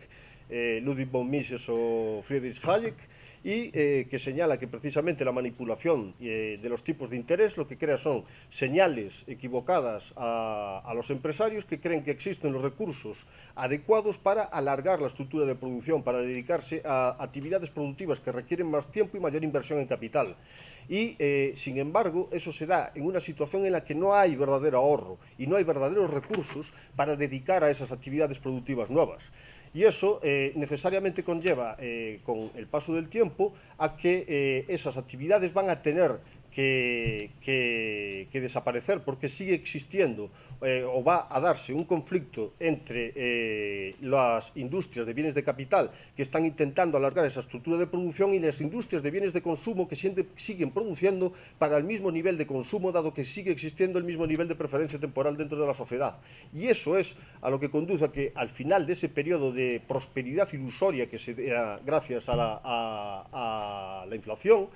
Ludwig von Mises o Friedrich Hayek, y que señala que precisamente la manipulación de los tipos de interés lo que crea son señales equivocadas a los empresarios, que creen que existen los recursos adecuados para alargar la estructura de producción, para dedicarse a actividades productivas que requieren más tiempo y mayor inversión en capital. Y, sin embargo, eso se da en una situación en la que no hay verdadero ahorro y no hay verdaderos recursos para dedicar a esas actividades productivas nuevas. Y eso necesariamente conlleva, con el paso del tiempo, a que esas actividades van a tener que desaparecer, porque sigue existiendo o va a darse un conflicto entre las industrias de bienes de capital, que están intentando alargar esa estructura de producción, y las industrias de bienes de consumo, que siguen produciendo para el mismo nivel de consumo, dado que sigue existiendo el mismo nivel de preferencia temporal dentro de la sociedad. Y eso es a lo que conduce a que al final de ese periodo de prosperidad ilusoria que se da gracias a la inflación,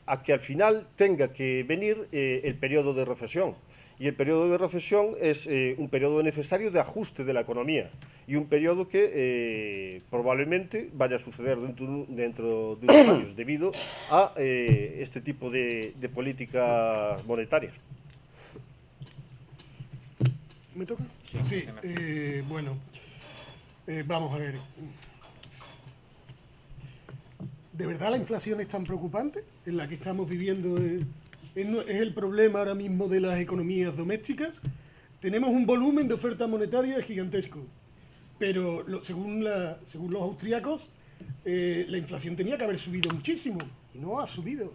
a que al final tenga que venir el periodo de recesión. Y el periodo de recesión es un periodo necesario de ajuste de la economía, y un periodo que probablemente vaya a suceder dentro de unos años, debido a este tipo de políticas monetarias. ¿Me toca? Sí, bueno, vamos a ver. ¿De verdad la inflación es tan preocupante? ¿En la que estamos viviendo es el problema ahora mismo de las economías domésticas? Tenemos un volumen de oferta monetaria gigantesco, pero según los austríacos, la inflación tenía que haber subido muchísimo, y no ha subido.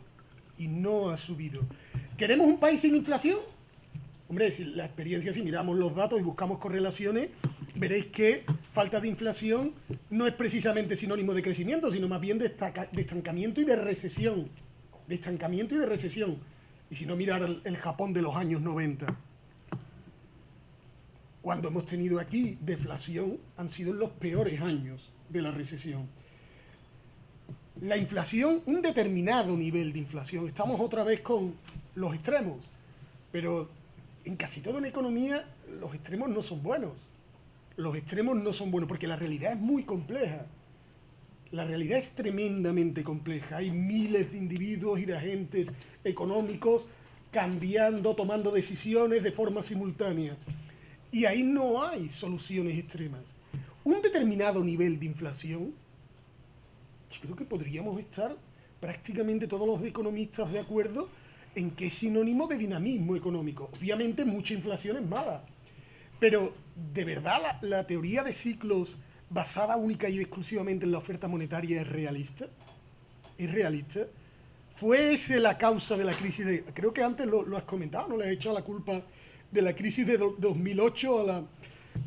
¿Queremos un país sin inflación? Hombre, si la experiencia, si miramos los datos y buscamos correlaciones, veréis que falta de inflación no es precisamente sinónimo de crecimiento, sino más bien de estancamiento y de recesión. Y si no, mirar el Japón de los años 90. Cuando hemos tenido aquí deflación, han sido los peores años de la recesión. La inflación, un determinado nivel de inflación, estamos otra vez con los extremos, pero en casi todo en economía los extremos no son buenos. Porque la realidad es muy compleja. La realidad es tremendamente compleja. Hay miles de individuos y de agentes económicos cambiando, tomando decisiones de forma simultánea. Y ahí no hay soluciones extremas. Un determinado nivel de inflación, yo creo que podríamos estar prácticamente todos los economistas de acuerdo en que es sinónimo de dinamismo económico. Obviamente mucha inflación es mala, pero ¿de verdad la teoría de ciclos basada única y exclusivamente en la oferta monetaria es realista? ¿Fue esa la causa de la crisis creo que antes lo has comentado, no le has echado la culpa de la crisis de 2008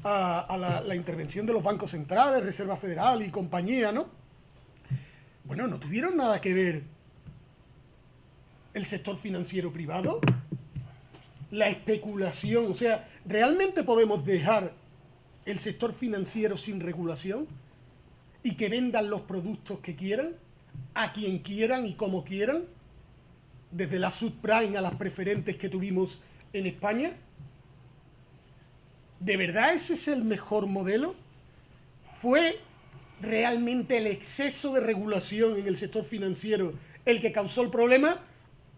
a la intervención de los bancos centrales, Reserva Federal y compañía, ¿no? Bueno, ¿no tuvieron nada que ver el sector financiero privado? La especulación, o sea, ¿realmente podemos dejar el sector financiero sin regulación y que vendan los productos que quieran, a quien quieran y como quieran, desde la subprime a las preferentes que tuvimos en España? ¿De verdad ese es el mejor modelo? ¿Fue realmente el exceso de regulación en el sector financiero el que causó el problema,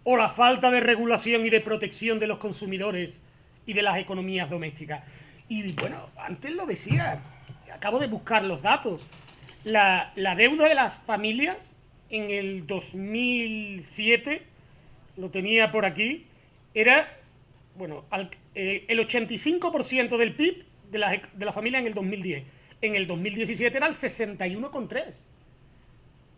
o la falta de regulación y de protección de los consumidores y de las economías domésticas? Y bueno, antes lo decía, acabo de buscar los datos. La deuda de las familias en el 2007, lo tenía por aquí, era, bueno, el 85% del PIB de la familia en el 2010. En el 2017 era el 61,3%.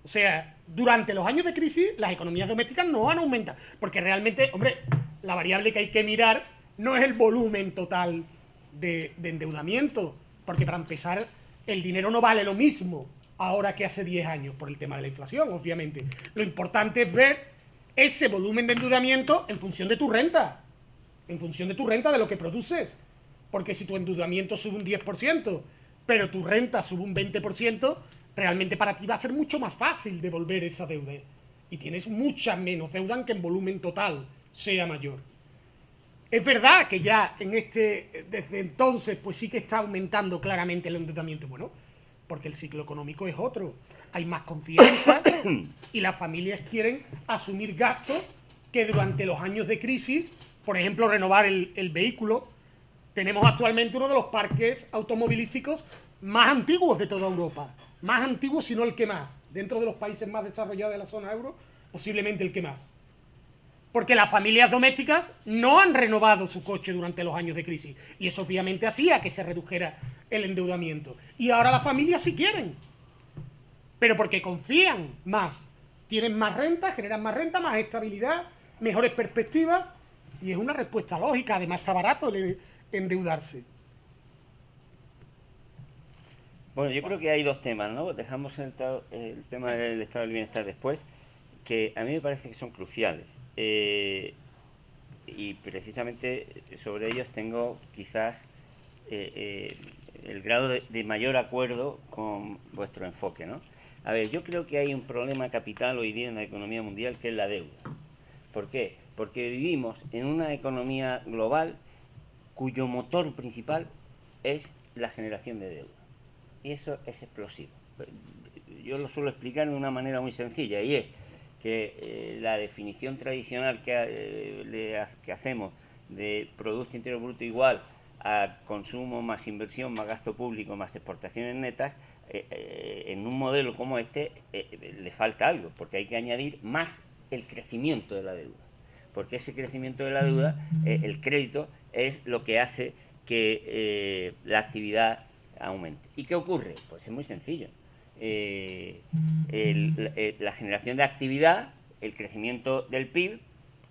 O sea, durante los años de crisis, las economías domésticas no han aumentado. Porque realmente, hombre, la variable que hay que mirar no es el volumen total de endeudamiento. Porque para empezar, el dinero no vale lo mismo ahora que hace 10 años por el tema de la inflación, obviamente. Lo importante es ver ese volumen de endeudamiento en función de tu renta. En función de tu renta, de lo que produces. Porque si tu endeudamiento sube un 10%, pero tu renta sube un 20%, realmente para ti va a ser mucho más fácil devolver esa deuda. Y tienes mucha menos deuda aunque en volumen total sea mayor. Es verdad que ya desde entonces, pues sí que está aumentando claramente el endeudamiento. Bueno, porque el ciclo económico es otro. Hay más confianza y las familias quieren asumir gastos que durante los años de crisis, por ejemplo, renovar el vehículo. Tenemos actualmente uno de los parques automovilísticos más antiguos de toda Europa. Más antiguo, si no el que más. Dentro de los países más desarrollados de la zona euro, posiblemente el que más. Porque las familias domésticas no han renovado su coche durante los años de crisis. Y eso obviamente hacía que se redujera el endeudamiento. Y ahora las familias sí quieren. Pero porque confían más. Tienen más renta, generan más renta, más estabilidad, mejores perspectivas. Y es una respuesta lógica. Además está barato endeudarse. Bueno, yo creo que hay dos temas, ¿no? Dejamos el tema del estado del bienestar después, que a mí me parece que son cruciales. Y precisamente sobre ellos tengo quizás el grado de mayor acuerdo con vuestro enfoque, ¿no? A ver, yo creo que hay un problema capital hoy día en la economía mundial, que es la deuda. ¿Por qué? Porque vivimos en una economía global cuyo motor principal es la generación de deuda. Y eso es explosivo. Yo lo suelo explicar de una manera muy sencilla, y es que la definición tradicional que hacemos de Producto Interior Bruto igual a consumo más inversión, más gasto público, más exportaciones netas, en un modelo como este le falta algo, porque hay que añadir más el crecimiento de la deuda. Porque ese crecimiento de la deuda, el crédito, es lo que hace que la actividad aumente. ¿Y qué ocurre? Pues es muy sencillo. La generación de actividad, el crecimiento del PIB,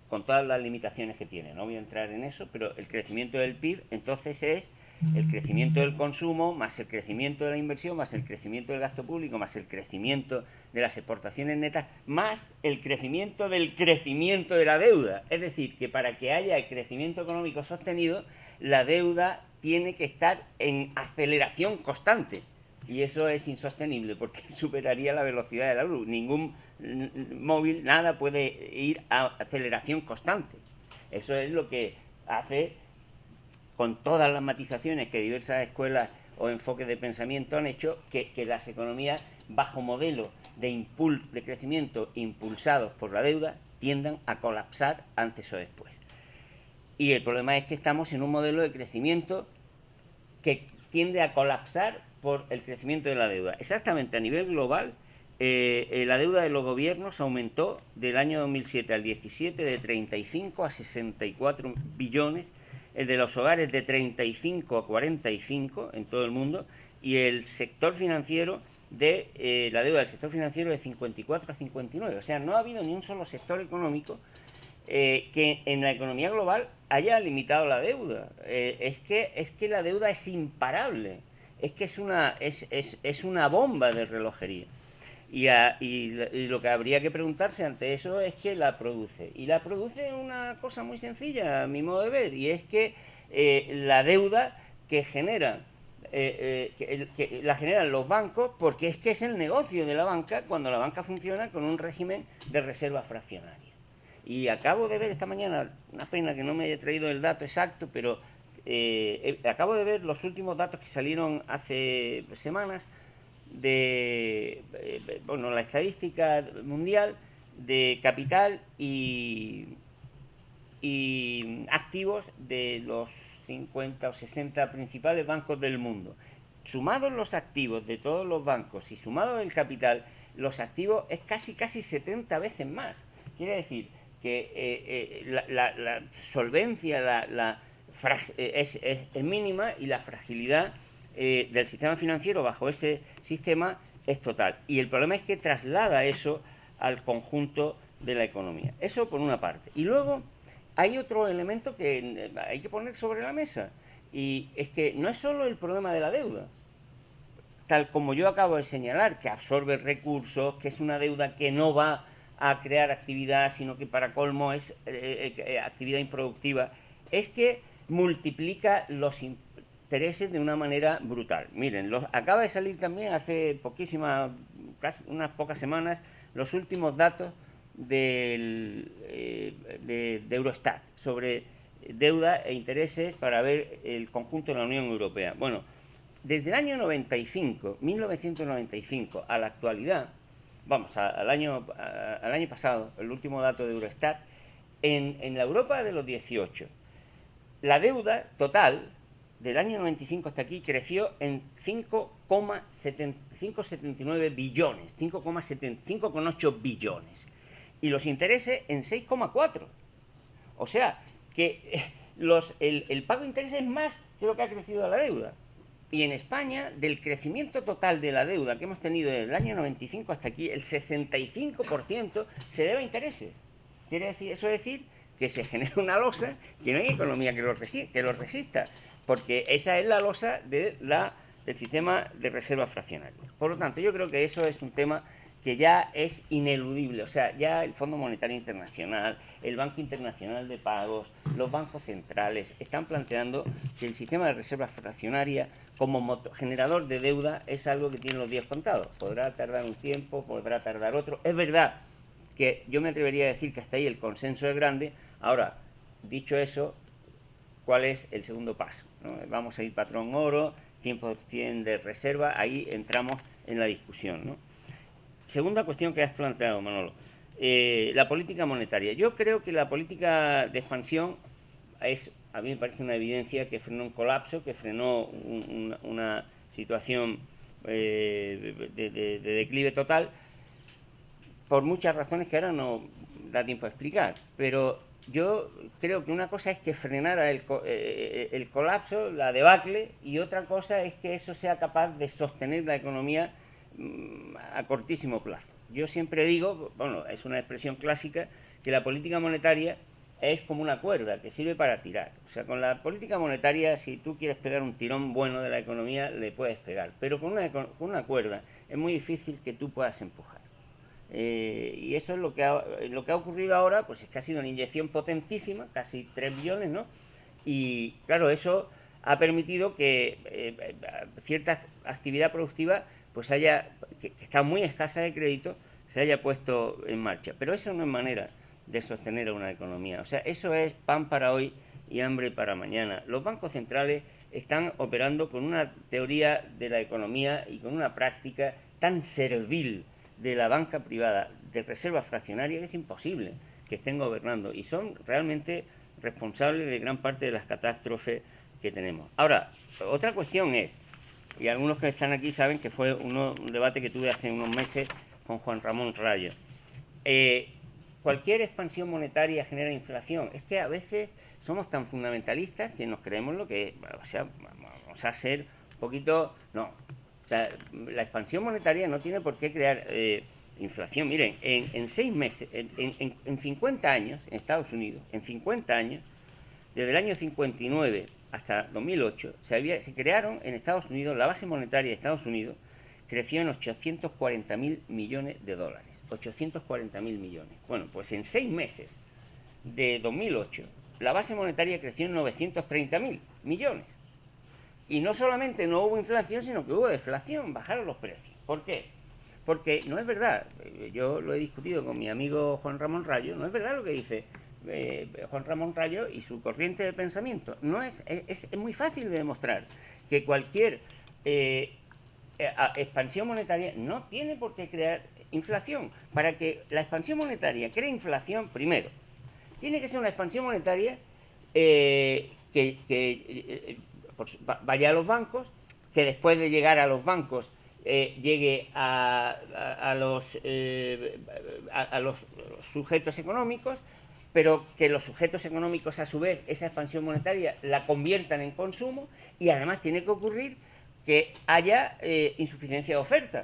con todas las limitaciones que tiene, no voy a entrar en eso, pero el crecimiento del PIB entonces es el crecimiento del consumo, más el crecimiento de la inversión, más el crecimiento del gasto público, más el crecimiento de las exportaciones netas, más el crecimiento de la deuda. Es decir, que para que haya el crecimiento económico sostenido, la deuda tiene que estar en aceleración constante. Y eso es insostenible porque superaría la velocidad de la luz. Ningún móvil, nada puede ir a aceleración constante. Eso es lo que hace, con todas las matizaciones que diversas escuelas o enfoques de pensamiento han hecho, que las economías bajo modelo de crecimiento impulsados por la deuda tiendan a colapsar antes o después. Y el problema es que estamos en un modelo de crecimiento que tiende a colapsar por el crecimiento de la deuda. Exactamente, a nivel global, la deuda de los gobiernos aumentó del año 2007 al 17 de 35 a 64 billones, el de los hogares de 35 a 45 en todo el mundo, y el sector financiero la deuda del sector financiero de 54 a 59. O sea, no ha habido ni un solo sector económico que en la economía global haya limitado la deuda. Es que la deuda es imparable. Es que es una bomba de relojería. Y lo que habría que preguntarse ante eso es qué la produce. Y la produce una cosa muy sencilla, a mi modo de ver, y es que la deuda que genera, que la generan los bancos, porque es que es el negocio de la banca cuando la banca funciona con un régimen de reserva fraccionaria. Y acabo de ver esta mañana, una pena que no me haya traído el dato exacto, pero acabo de ver los últimos datos que salieron hace semanas de la estadística mundial de capital y activos de los 50 o 60 principales bancos del mundo. Sumados los activos de todos los bancos y sumado el capital, los activos es casi 70 veces más. Quiere decir que la solvencia es mínima y la fragilidad del sistema financiero bajo ese sistema es total. Y el problema es que traslada eso al conjunto de la economía. Eso por una parte. Y luego hay otro elemento que hay que poner sobre la mesa. Y es que no es solo el problema de la deuda, tal como yo acabo de señalar, que absorbe recursos, que es una deuda que no va a crear actividad, sino que para colmo es actividad improductiva, es que multiplica los intereses de una manera brutal. Miren, acaba de salir también hace casi unas pocas semanas, los últimos datos de Eurostat sobre deuda e intereses para ver el conjunto de la Unión Europea. Bueno, desde el año 1995 a la actualidad, al año pasado, el último dato de Eurostat, en la Europa de los 18, la deuda total del año 95 hasta aquí creció en 5,79 billones, 5,8 billones. Y los intereses en 6,4. O sea, que el pago de intereses es más que lo que ha crecido la deuda. Y en España, del crecimiento total de la deuda que hemos tenido desde el año 95 hasta aquí, el 65% se debe a intereses. Quiere decir, eso es decir que se genera una losa que no hay economía que lo resista, porque esa es la losa del sistema de reserva fraccionaria. Por lo tanto, yo creo que eso es un tema que ya es ineludible. O sea, ya el Fondo Monetario Internacional, el Banco Internacional de Pagos, los bancos centrales están planteando que el sistema de reserva fraccionaria como generador de deuda es algo que tiene los días contados. Podrá tardar un tiempo, podrá tardar otro. Es verdad que yo me atrevería a decir que hasta ahí el consenso es grande. Ahora, dicho eso, ¿cuál es el segundo paso? ¿No? Vamos a ir patrón oro, 100% de reserva, ahí entramos en la discusión, ¿no? Segunda cuestión que has planteado, Manolo, la política monetaria. Yo creo que la política de expansión es a mí me parece una evidencia que frenó un colapso, que frenó una situación de declive total, por muchas razones que ahora no da tiempo a explicar. Pero yo creo que una cosa es que frenara el colapso, la debacle, y otra cosa es que eso sea capaz de sostener la economía a cortísimo plazo. Yo siempre digo, bueno, es una expresión clásica, que la política monetaria es como una cuerda que sirve para tirar. O sea, con la política monetaria, si tú quieres pegar un tirón bueno de la economía, le puedes pegar. Pero con una cuerda es muy difícil que tú puedas empujar. Y eso es lo que ha ocurrido ahora, pues es que ha sido una inyección potentísima, casi 3 billones, ¿no? Y claro, eso ha permitido que cierta actividad productiva, pues que está muy escasa de crédito, se haya puesto en marcha. Pero eso no es manera de sostener a una economía. O sea, eso es pan para hoy y hambre para mañana. Los bancos centrales están operando con una teoría de la economía y con una práctica tan servil de la banca privada, de reserva fraccionaria, que es imposible que estén gobernando, y son realmente responsables de gran parte de las catástrofes que tenemos. Ahora, otra cuestión es, y algunos que están aquí saben que fue un debate que tuve hace unos meses con Juan Ramón Rayo. Cualquier expansión monetaria genera inflación. Es que a veces somos tan fundamentalistas que nos creemos lo que... O sea, vamos a ser un poquito... No. O sea, la expansión monetaria no tiene por qué crear inflación. Miren, en 6 meses, en 50 años, en Estados Unidos, en 50 años, desde el año 59 hasta 2008, se crearon en Estados Unidos, la base monetaria de Estados Unidos creció en 840.000 millones de dólares. 840.000 millones. Bueno, pues en 6 meses de 2008, la base monetaria creció en 930.000 millones. Y no solamente no hubo inflación, sino que hubo deflación, bajaron los precios. ¿Por qué? Porque no es verdad, yo lo he discutido con mi amigo Juan Ramón Rayo, no es verdad lo que dice Juan Ramón Rayo y su corriente de pensamiento. No es muy fácil de demostrar que cualquier expansión monetaria no tiene por qué crear inflación. Para que la expansión monetaria cree inflación, primero, tiene que ser una expansión monetaria pues vaya a los bancos, que después de llegar a los bancos llegue a los sujetos económicos, pero que los sujetos económicos, a su vez, esa expansión monetaria la conviertan en consumo, y además tiene que ocurrir que haya insuficiencia de oferta.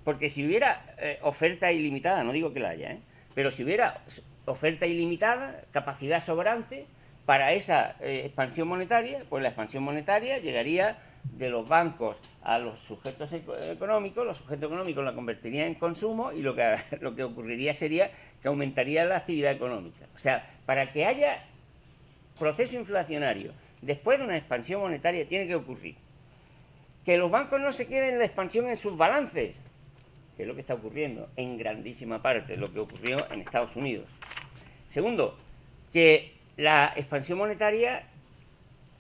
Porque si hubiera oferta ilimitada, no digo que la haya, pero si hubiera oferta ilimitada, capacidad sobrante para esa expansión monetaria, pues la expansión monetaria llegaría de los bancos a los sujetos económicos, los sujetos económicos la convertirían en consumo, y lo que ocurriría sería que aumentaría la actividad económica. O sea, para que haya proceso inflacionario después de una expansión monetaria, tiene que ocurrir que los bancos no se queden en la expansión en sus balances, que es lo que está ocurriendo en grandísima parte, lo que ocurrió en Estados Unidos. Segundo, que la expansión monetaria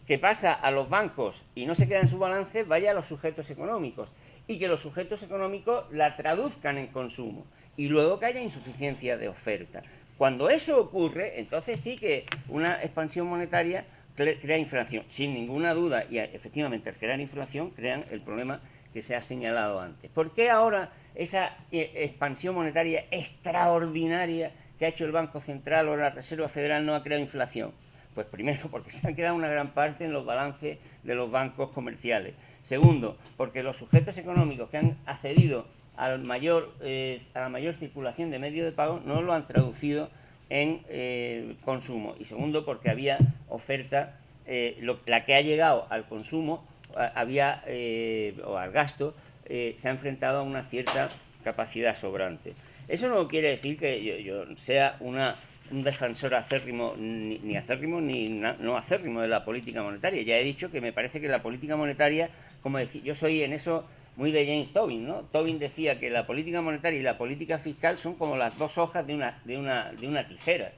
que pasa a los bancos y no se queda en su balance vaya a los sujetos económicos, y que los sujetos económicos la traduzcan en consumo, y luego que haya insuficiencia de oferta. Cuando eso ocurre, entonces sí que una expansión monetaria crea inflación, sin ninguna duda, y efectivamente al crear inflación crean el problema que se ha señalado antes. ¿Por qué ahora esa expansión monetaria extraordinaria que ha hecho el Banco Central o la Reserva Federal no ha creado inflación? Pues primero, porque se han quedado una gran parte en los balances de los bancos comerciales. Segundo, porque los sujetos económicos que han accedido a la mayor circulación de medios de pago no lo han traducido en consumo. Y segundo, porque había oferta, la que ha llegado al consumo o al gasto, se ha enfrentado a una cierta capacidad sobrante. Eso no quiere decir que yo sea un defensor acérrimo, ni acérrimo ni no acérrimo de la política monetaria. Ya he dicho que me parece que la política monetaria, como decir, yo soy en eso muy de James Tobin, ¿no? Tobin decía que la política monetaria y la política fiscal son como las dos hojas de una tijera.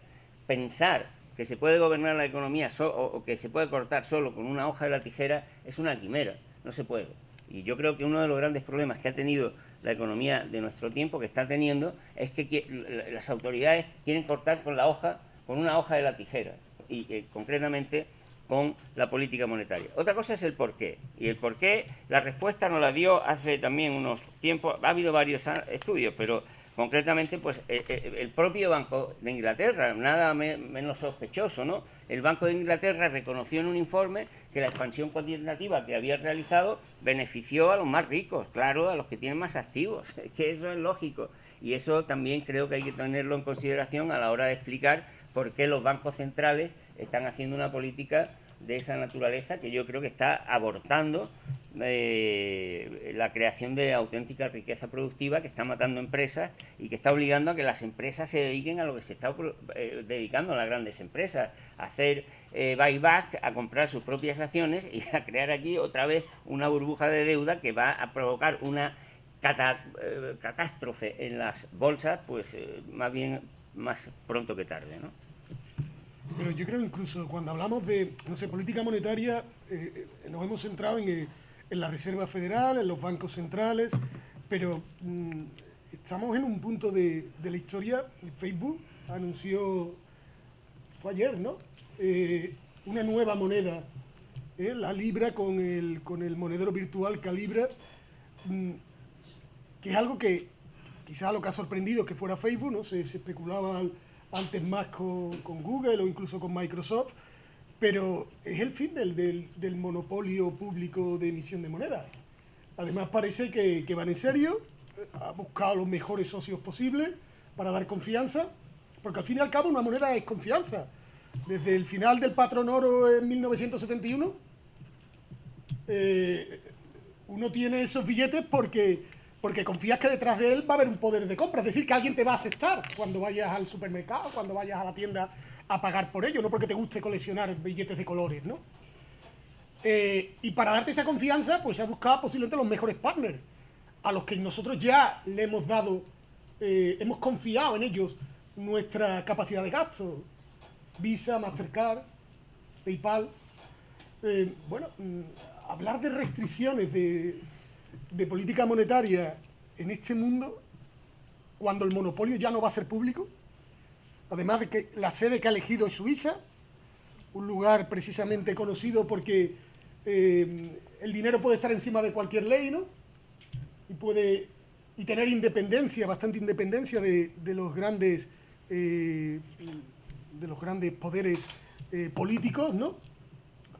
Pensar que se puede gobernar la economía o que se puede cortar solo con una hoja de la tijera es una quimera, no se puede. Y yo creo que uno de los grandes problemas que ha tenido la economía de nuestro tiempo, que está teniendo, es que las autoridades quieren cortar con una hoja de la tijera. Y concretamente con la política monetaria. Otra cosa es el porqué. Y el porqué, la respuesta nos la dio hace también unos tiempos, ha habido varios estudios, pero concretamente pues el propio Banco de Inglaterra, nada menos sospechoso, ¿no? El Banco de Inglaterra reconoció en un informe que la expansión cuantitativa que había realizado benefició a los más ricos, claro, a los que tienen más activos, que eso es lógico. Y eso también creo que hay que tenerlo en consideración a la hora de explicar por qué los bancos centrales están haciendo una política de esa naturaleza que yo creo que está abortando la creación de auténtica riqueza productiva, que está matando empresas y que está obligando a que las empresas se dediquen a lo que se está dedicando a las grandes empresas, a hacer buyback, a comprar sus propias acciones y a crear aquí otra vez una burbuja de deuda que va a provocar una catástrofe en las bolsas, pues más bien más pronto que tarde, ¿no? Pero yo creo incluso cuando hablamos de, no sé, política monetaria, nos hemos centrado en la Reserva Federal, en los bancos centrales, pero estamos en un punto de la historia. Facebook anunció, fue ayer, ¿no?, una nueva moneda, la Libra con el monedero virtual Calibra, que es algo que quizás lo que ha sorprendido es que fuera Facebook, ¿no? Se especulaba antes más con Google o incluso con Microsoft, pero es el fin del monopolio público de emisión de moneda. Además parece que van en serio, ha buscado los mejores socios posibles para dar confianza, porque al fin y al cabo una moneda es confianza. Desde el final del patrón oro en 1971, uno tiene esos billetes porque confías que detrás de él va a haber un poder de compra, es decir, que alguien te va a aceptar cuando vayas al supermercado, cuando vayas a la tienda a pagar por ello, no porque te guste coleccionar billetes de colores, ¿no? Y para darte esa confianza, pues has buscado posiblemente los mejores partners, a los que nosotros ya le hemos dado, hemos confiado en ellos nuestra capacidad de gasto. Visa, Mastercard, PayPal. Hablar de restricciones de política monetaria en este mundo, cuando el monopolio ya no va a ser público, además de que la sede que ha elegido es Suiza, un lugar precisamente conocido porque el dinero puede estar encima de cualquier ley, ¿no? Y tener independencia, bastante independencia de los grandes poderes políticos, ¿no?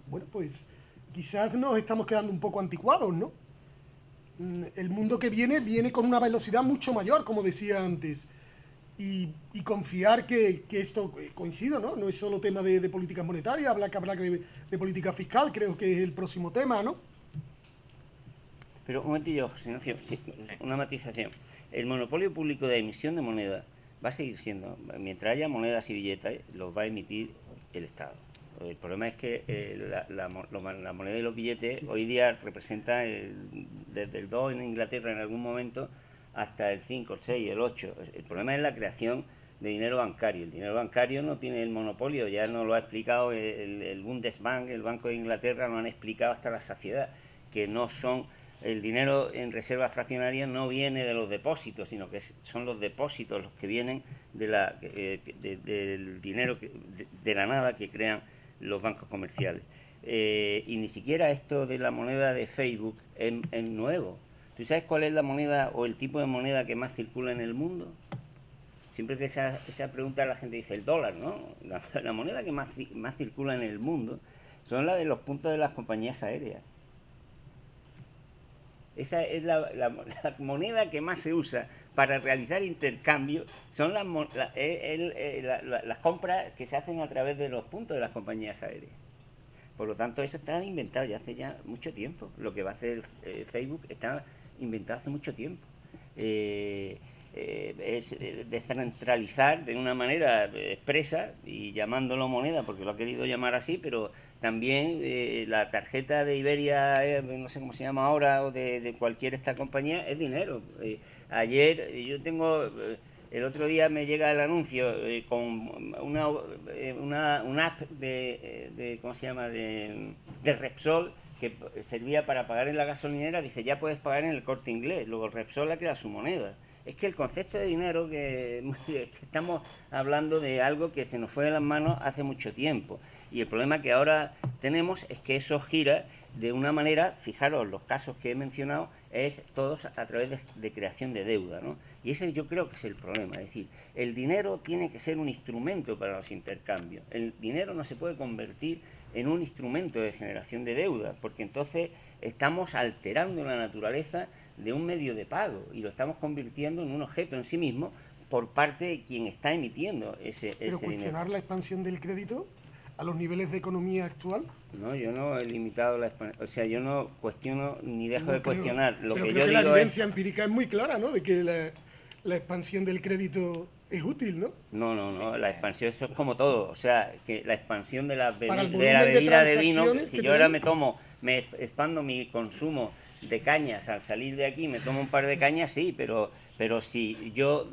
Bueno, pues quizás nos estamos quedando un poco anticuados, ¿no? El mundo que viene con una velocidad mucho mayor, como decía antes, y confiar que esto coincide, ¿no? No es solo tema de políticas monetarias, hablar de política fiscal, creo que es el próximo tema, ¿no? Pero un momentillo, José Ignacio, sí, una matización. El monopolio público de emisión de moneda va a seguir siendo, mientras haya monedas y billetes, los va a emitir el Estado. El problema es que la moneda y los billetes hoy día representan desde el 2 en Inglaterra en algún momento hasta el 5, el 6, el 8. El problema es la creación de dinero bancario. El dinero bancario no tiene el monopolio, ya nos lo ha explicado el Bundesbank, el Banco de Inglaterra, nos han explicado hasta la saciedad, que no son... El dinero en reserva fraccionaria no viene de los depósitos, sino que son los depósitos los que vienen del dinero de la nada que crean los bancos comerciales. Y ni siquiera esto de la moneda de Facebook es nuevo. ¿Tú sabes cuál es la moneda o el tipo de moneda que más circula en el mundo? Siempre que esa pregunta la gente dice el dólar, ¿no? La moneda que más circula en el mundo son las de los puntos de las compañías aéreas. Esa es la moneda que más se usa para realizar intercambios, son las compras que se hacen a través de los puntos de las compañías aéreas. Por lo tanto, eso está inventado ya hace mucho tiempo. Lo que va a hacer Facebook está inventado hace mucho tiempo. Es descentralizar de una manera expresa y llamándolo moneda porque lo ha querido llamar así, pero también la tarjeta de Iberia, no sé cómo se llama ahora, o de cualquier esta compañía, es dinero. Ayer yo tengo, el otro día me llega el anuncio con una app de ¿cómo se llama?, de Repsol, que servía para pagar en la gasolinera. Dice, ya puedes pagar en el Corte Inglés. Luego Repsol ha creado su moneda. Es que el concepto de dinero, que estamos hablando de algo que se nos fue de las manos hace mucho tiempo. Y el problema que ahora tenemos es que eso gira de una manera, fijaros, los casos que he mencionado, es todos a través de creación de deuda, ¿no? Y ese yo creo que es el problema. Es decir, el dinero tiene que ser un instrumento para los intercambios. El dinero no se puede convertir en un instrumento de generación de deuda, porque entonces estamos alterando la naturaleza de un medio de pago y lo estamos convirtiendo en un objeto en sí mismo por parte de quien está emitiendo ese Pero cuestionar dinero. la expansión del crédito a los niveles de economía actual. No, yo no he limitado la expansión, o sea, yo no cuestiono ni dejo No de creo. cuestionar. Lo Pero que creo yo la digo evidencia es... empírica es muy clara, ¿no? De que la expansión del crédito es útil, ¿no? No, la expansión, eso es como todo, o sea, que la expansión de la, Para el de la volumen de bebida de vino, transacciones si que yo ahora tenemos. me expando mi consumo de cañas al salir de aquí, me tomo un par de cañas, sí, pero si yo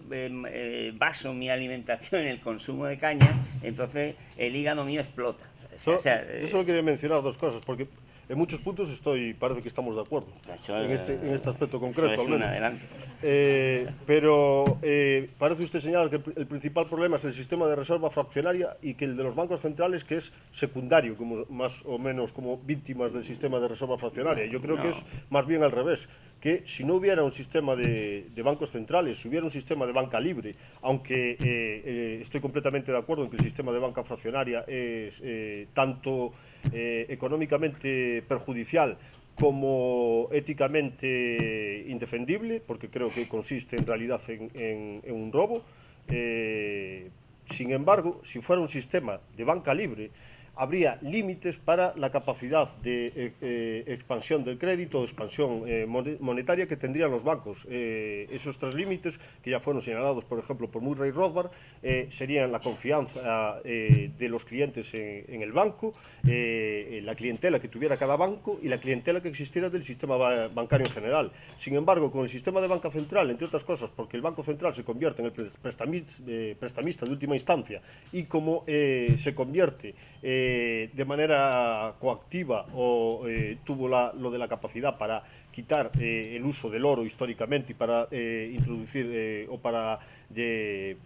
baso mi alimentación en el consumo de cañas, entonces el hígado mío explota. Yo solo quería mencionar dos cosas, porque en muchos puntos parece que estamos de acuerdo, en este aspecto concreto, eso es al menos. un adelanto. Pero parece usted señalar que el principal problema es el sistema de reserva fraccionaria y que el de los bancos centrales, que es secundario, como más o menos como víctimas del sistema de reserva fraccionaria. Yo creo que es más bien al revés, que si no hubiera un sistema de bancos centrales, si hubiera un sistema de banca libre, aunque estoy completamente de acuerdo en que el sistema de banca fraccionaria es tanto económicamente perjudicial como éticamente indefendible, porque creo que consiste en realidad en un robo. Sin embargo, si fuera un sistema de banca libre, habría límites para la capacidad de expansión del crédito o expansión monetaria que tendrían los bancos. Esos tres límites, que ya fueron señalados, por ejemplo, por Murray Rothbard, serían la confianza de los clientes en el banco, la clientela que tuviera cada banco y la clientela que existiera del sistema bancario en general. Sin embargo, con el sistema de banca central, entre otras cosas, porque el Banco Central se convierte en el prestamista de última instancia y como se convierte de manera coactiva o tuvo lo de la capacidad para quitar el uso del oro históricamente y para introducir o para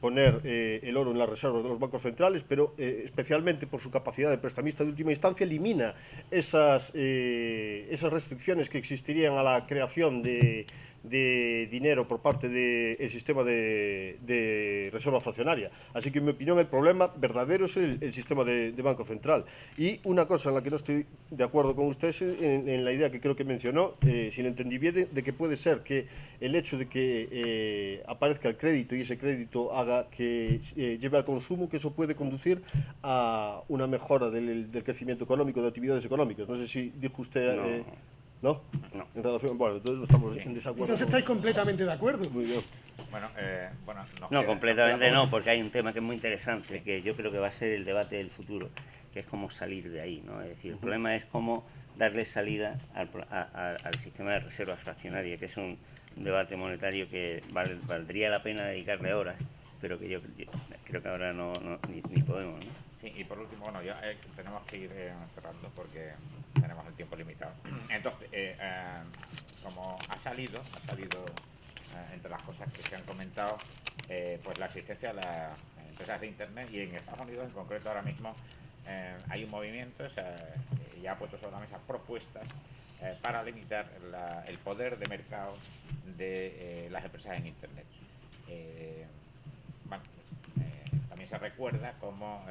poner el oro en las reservas de los bancos centrales, pero especialmente por su capacidad de prestamista de última instancia, elimina esas restricciones que existirían a la creación de dinero por parte del sistema de reserva fraccionaria. Así que en mi opinión el problema verdadero es el sistema de Banco Central. Y una cosa en la que no estoy de acuerdo con usted es en la idea que creo que mencionó, si lo entendí bien, de que puede ser que el hecho de que aparezca el crédito y ese crédito haga que lleve al consumo, que eso puede conducir a una mejora del crecimiento económico, de actividades económicas. No sé si dijo usted... ¿No? No. En relación, bueno, entonces no estamos en desacuerdo. Entonces estáis completamente de acuerdo. Muy bien. No, completamente no, porque hay un tema que es muy interesante, que yo creo que va a ser el debate del futuro, que es cómo salir de ahí, ¿no? Es decir, el problema es cómo darle salida al sistema de reserva fraccionaria, que es un debate monetario que valdría la pena dedicarle horas, pero que yo creo que ahora ni podemos, ¿no? Sí, y por último, bueno, ya tenemos que ir cerrando porque tenemos el tiempo limitado. Entonces, como ha salido entre las cosas que se han comentado, pues la asistencia a las empresas de Internet, y en Estados Unidos en concreto ahora mismo hay un movimiento, ya ha puesto sobre la mesa propuestas para limitar el poder de mercado de las empresas en Internet. También se recuerda cómo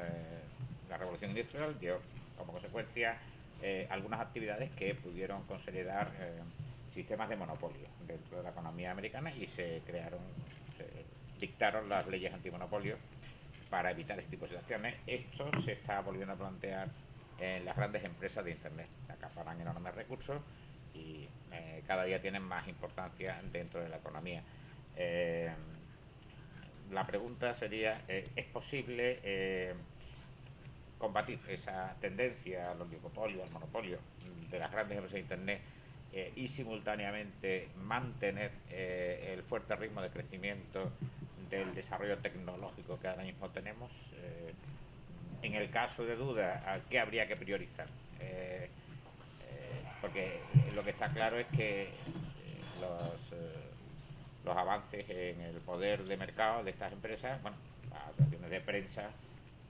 la revolución industrial dio como consecuencia algunas actividades que pudieron consolidar sistemas de monopolio dentro de la economía americana y se dictaron las leyes antimonopolio para evitar este tipo de situaciones. Esto se está volviendo a plantear en las grandes empresas de Internet, que acaparan enormes recursos y cada día tienen más importancia dentro de la economía. La pregunta sería, ¿es posible combatir esa tendencia al oligopolio, al monopolio de las grandes empresas de Internet y simultáneamente mantener el fuerte ritmo de crecimiento del desarrollo tecnológico que ahora mismo tenemos? En el caso de duda, ¿qué habría que priorizar? Porque lo que está claro es que los avances en el poder de mercado de estas empresas. Bueno, las asociaciones de prensa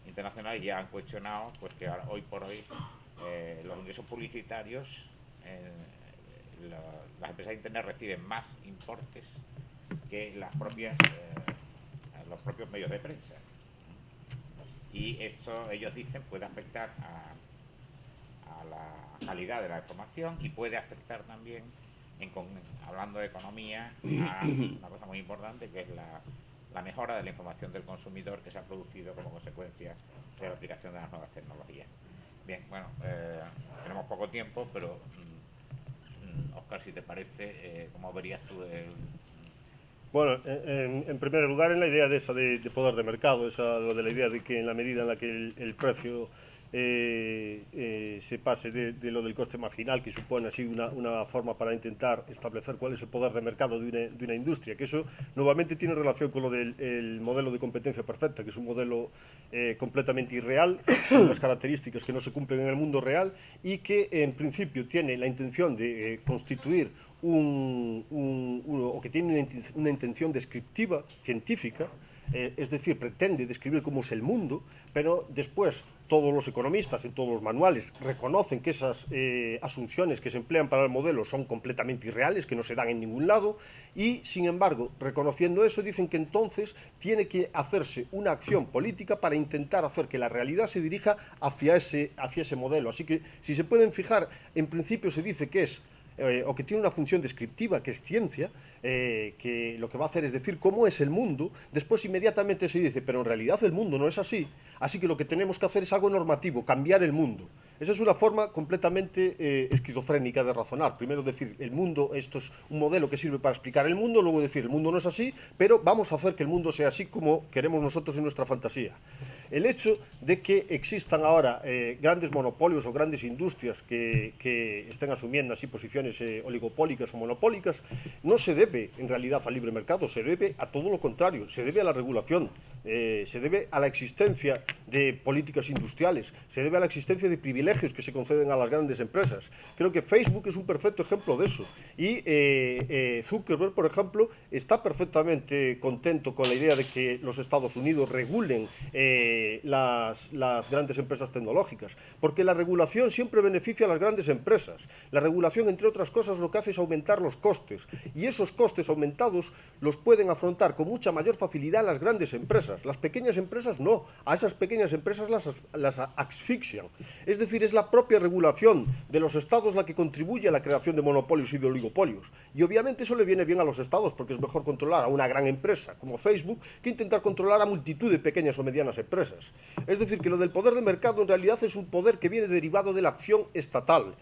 internacionales ya han cuestionado pues que ahora, hoy por hoy los ingresos publicitarios, las empresas de internet reciben más importes que los propios medios de prensa, y esto, ellos dicen, puede afectar a la calidad de la información y puede afectar también, hablando de economía, a una cosa muy importante, que es la mejora de la información del consumidor que se ha producido como consecuencia de la aplicación de las nuevas tecnologías. Bien, bueno, tenemos poco tiempo, pero Óscar, si te parece, ¿cómo verías tú Bueno, en primer lugar, en la idea de poder de mercado, lo de la idea de que en la medida en la que el precio se pase de lo del coste marginal, que supone así una forma para intentar establecer cuál es el poder de mercado de una industria, que eso nuevamente tiene relación con lo del modelo de competencia perfecta, que es un modelo completamente irreal, con unas características que no se cumplen en el mundo real y que en principio tiene la intención de constituir o que tiene una intención descriptiva, científica, es decir, pretende describir cómo es el mundo, pero después todos los economistas en todos los manuales reconocen que esas asunciones que se emplean para el modelo son completamente irreales, que no se dan en ningún lado, y sin embargo, reconociendo eso, dicen que entonces tiene que hacerse una acción política para intentar hacer que la realidad se dirija hacia ese modelo. Así que, si se pueden fijar, en principio se dice que es o que tiene una función descriptiva, que es ciencia, que lo que va a hacer es decir cómo es el mundo. Después inmediatamente se dice, pero en realidad el mundo no es así, así que lo que tenemos que hacer es algo normativo, cambiar el mundo. Esa es una forma completamente esquizofrénica de razonar. Primero decir, el mundo, esto es un modelo que sirve para explicar el mundo, luego decir, el mundo no es así, pero vamos a hacer que el mundo sea así como queremos nosotros en nuestra fantasía. El hecho de que existan ahora grandes monopolios o grandes industrias que estén asumiendo así posiciones oligopólicas o monopólicas no se debe en realidad al libre mercado, se debe a todo lo contrario, se debe a la regulación, se debe a la existencia de políticas industriales, se debe a la existencia de privilegios que se conceden a las grandes empresas. Creo que Facebook es un perfecto ejemplo de eso y Zuckerberg, por ejemplo, está perfectamente contento con la idea de que los Estados Unidos regulen las grandes empresas tecnológicas, porque la regulación siempre beneficia a las grandes empresas. La regulación, entre otras cosas, lo que hace es aumentar los costes, y esos costes aumentados los pueden afrontar con mucha mayor facilidad las grandes empresas. Las pequeñas empresas no, a esas pequeñas empresas las asfixian. Es decir, es la propia regulación de los estados la que contribuye a la creación de monopolios y de oligopolios, y obviamente eso le viene bien a los estados, porque es mejor controlar a una gran empresa como Facebook que intentar controlar a multitud de pequeñas o medianas empresas. Es decir, que lo del poder de mercado en realidad es un poder que viene derivado de la acción estatal.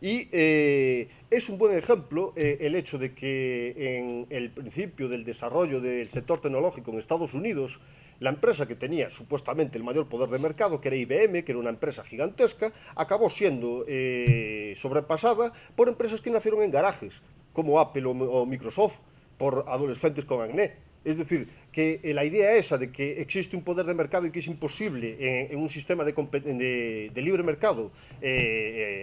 Y es un buen ejemplo el hecho de que en el principio del desarrollo del sector tecnológico en Estados Unidos, la empresa que tenía supuestamente el mayor poder de mercado, que era IBM, que era una empresa gigantesca, acabó siendo sobrepasada por empresas que nacieron en garajes, como Apple o Microsoft, por adolescentes con acné. Es decir, que la idea esa de que existe un poder de mercado y que es imposible en un sistema de libre mercado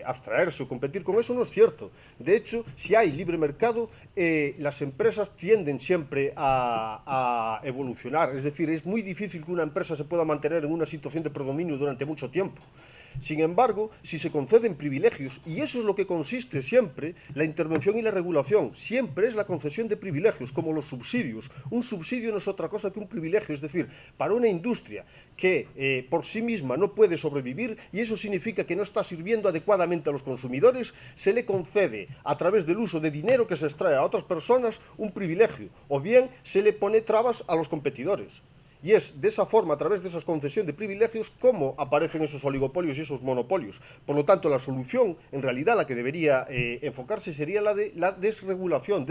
abstraerse o competir con eso no es cierto. De hecho, si hay libre mercado, las empresas tienden siempre a evolucionar. Es decir, es muy difícil que una empresa se pueda mantener en una situación de predominio durante mucho tiempo. Sin embargo, si se conceden privilegios, y eso es lo que consiste siempre, la intervención y la regulación, siempre es la concesión de privilegios, como los subsidios. Un subsidio no es otra cosa que un privilegio, es decir, para una industria que por sí misma no puede sobrevivir, y eso significa que no está sirviendo adecuadamente a los consumidores, se le concede, a través del uso de dinero que se extrae a otras personas, un privilegio, o bien se le pone trabas a los competidores. Y es de esa forma, a través de esa concesión de privilegios, cómo aparecen esos oligopolios y esos monopolios. Por lo tanto, la solución, en realidad, la que debería enfocarse sería la de la desregulación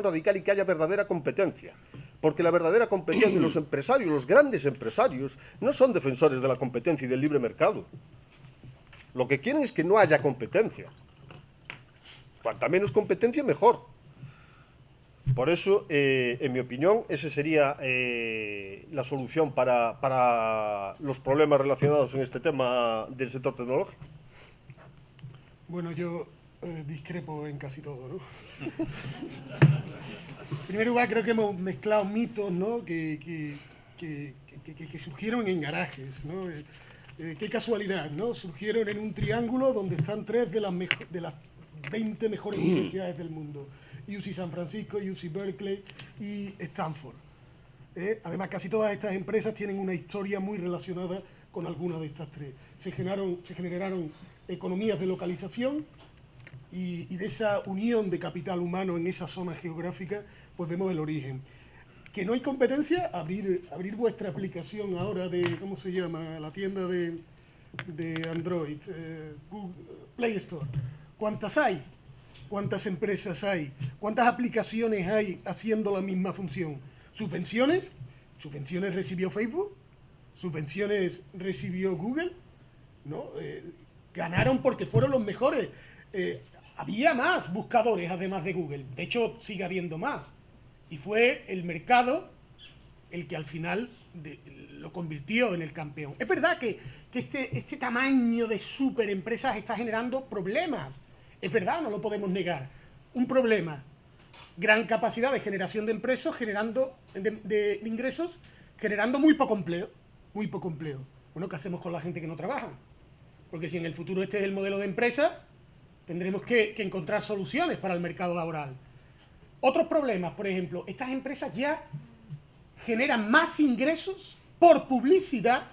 radical, y que haya verdadera competencia. Porque la verdadera competencia, los empresarios, los grandes empresarios, no son defensores de la competencia y del libre mercado. Lo que quieren es que no haya competencia. Cuanta menos competencia, mejor. Por eso, en mi opinión, esa sería la solución para los problemas relacionados en este tema del sector tecnológico. Bueno, yo discrepo en casi todo, ¿no? En primer lugar, creo que hemos mezclado mitos, ¿no? que surgieron en garajes, ¿no? Qué casualidad, ¿no? Surgieron en un triángulo donde están 3 de las 20 mejores universidades del mundo. UC San Francisco, UC Berkeley y Stanford. Además, casi todas estas empresas tienen una historia muy relacionada con alguna de estas 3. Se generaron economías de localización y de esa unión de capital humano en esa zona geográfica, pues vemos el origen. Que no hay competencia, abrir vuestra aplicación ahora de, ¿cómo se llama? La tienda de Android, Google Play Store. ¿Cuántas hay? ¿Cuántas empresas hay? ¿Cuántas aplicaciones hay haciendo la misma función? ¿Subvenciones? ¿Subvenciones recibió Facebook? ¿Subvenciones recibió Google? ¿No? Ganaron porque fueron los mejores. Había más buscadores además de Google. De hecho, sigue habiendo más. Y fue el mercado el que al final lo convirtió en el campeón. Es verdad que este tamaño de superempresas está generando problemas. Es verdad, no lo podemos negar. Un problema. Gran capacidad de generación de ingresos, generando muy poco empleo. Muy poco empleo. Bueno, ¿qué hacemos con la gente que no trabaja? Porque si en el futuro este es el modelo de empresa, tendremos que encontrar soluciones para el mercado laboral. Otros problemas, por ejemplo, estas empresas ya generan más ingresos por publicidad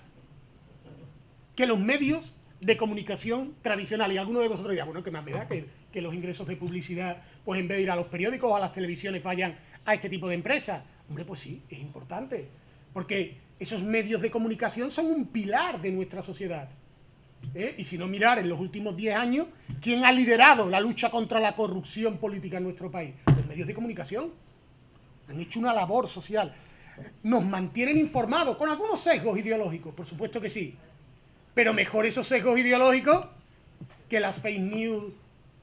que los medios de comunicación tradicionales. Y alguno de vosotros dirá, bueno, ¿qué más me da que los ingresos de publicidad, pues en vez de ir a los periódicos o a las televisiones, vayan a este tipo de empresas? Hombre, pues sí, es importante, porque esos medios de comunicación son un pilar de nuestra sociedad. Y si no mirar en los últimos 10 años, ¿quién ha liderado la lucha contra la corrupción política en nuestro país? Los medios de comunicación. Han hecho una labor social. Nos mantienen informados, con algunos sesgos ideológicos, por supuesto que sí. Pero mejor esos sesgos ideológicos que las fake news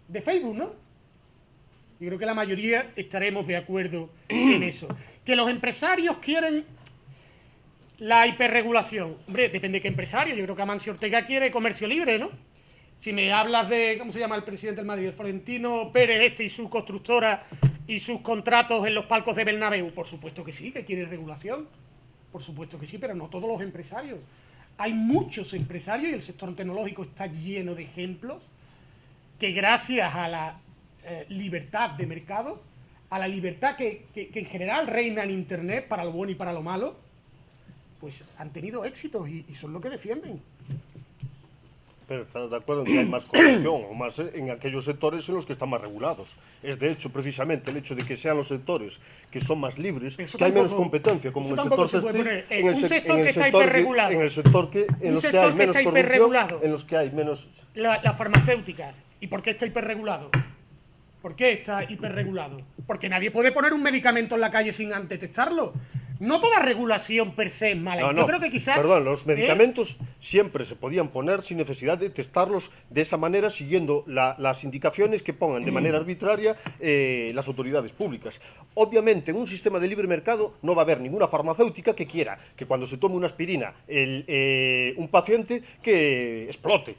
de Facebook, ¿no? Yo creo que la mayoría estaremos de acuerdo en eso. Que los empresarios quieren la hiperregulación. Hombre, depende de qué empresario. Yo creo que Amancio Ortega quiere comercio libre, ¿no? Si me hablas de, ¿cómo se llama el presidente del Madrid? Florentino Pérez y su constructora y sus contratos en los palcos de Bernabéu. Por supuesto que sí, que quiere regulación. Por supuesto que sí, pero no todos los empresarios. Hay muchos empresarios y el sector tecnológico está lleno de ejemplos que gracias a la libertad de mercado, a la libertad que en general reina en Internet para lo bueno y para lo malo, pues han tenido éxitos y son lo que defienden. Pero ¿estás de acuerdo en que hay más corrupción o más en aquellos sectores en los que están más regulados? Es de hecho precisamente el hecho de que sean los sectores que son más libres, que hay menos competencia, como en el sector textil, en el sector que en los que hay menos corrupción, en los que hay menos... Las farmacéuticas. ¿Y por qué está hiperregulado? ¿Por qué está hiperregulado? Porque nadie puede poner un medicamento en la calle sin antes testarlo. No toda regulación per se es mala. Yo creo que quizás... Perdón, los medicamentos siempre se podían poner sin necesidad de testarlos de esa manera, siguiendo las indicaciones que pongan de manera arbitraria las autoridades públicas. Obviamente, en un sistema de libre mercado no va a haber ninguna farmacéutica que quiera que cuando se tome una aspirina un paciente que explote.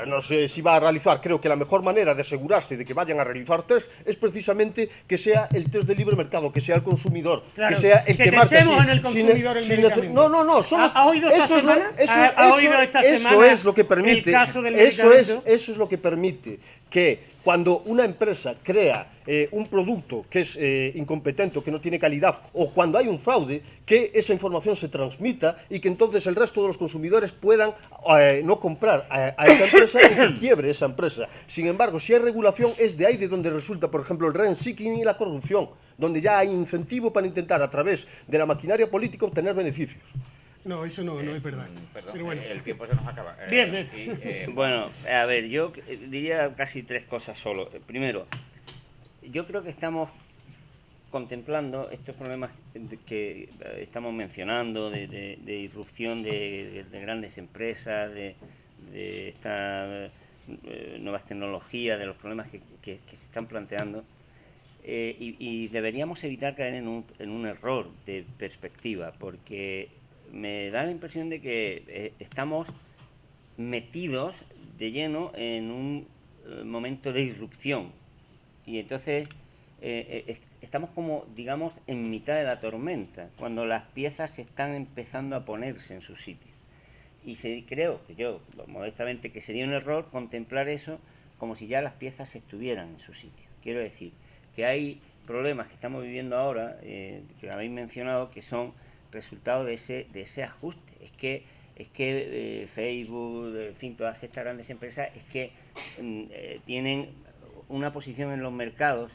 No sé si va a realizar, creo que la mejor manera de asegurarse de que vayan a realizar test es precisamente que sea el test de libre mercado, que sea el consumidor, claro, que sea el que marque así. En el consumidor el medicamento. No. ¿Ha oído esta semana? Eso es lo que permite. El caso del eso medicamento. es lo que permite que cuando una empresa crea un producto que es incompetente o que no tiene calidad, o cuando hay un fraude, que esa información se transmita y que entonces el resto de los consumidores puedan no comprar a esa empresa y que quiebre esa empresa. Sin embargo, si hay regulación, es de ahí de donde resulta, por ejemplo, el rent-seeking y la corrupción, donde ya hay incentivo para intentar, a través de la maquinaria política, obtener beneficios. No, eso no es verdad. Perdón, pero bueno. el tiempo se nos acaba. Bien. Bueno, a ver, yo diría casi 3 cosas solo. Primero, yo creo que estamos contemplando estos problemas que estamos mencionando de irrupción de grandes empresas, de estas nuevas tecnologías, de los problemas que se están planteando. Y deberíamos evitar caer en un error de perspectiva, porque me da la impresión de que estamos metidos de lleno en un momento de irrupción. Y entonces estamos como, digamos, en mitad de la tormenta, cuando las piezas están empezando a ponerse en su sitio. Y creo que yo, modestamente, que sería un error contemplar eso como si ya las piezas estuvieran en su sitio. Quiero decir que hay problemas que estamos viviendo ahora, que habéis mencionado, que son resultado de ese ajuste. Es que Facebook, en fin, todas estas grandes empresas, es que tienen una posición en los mercados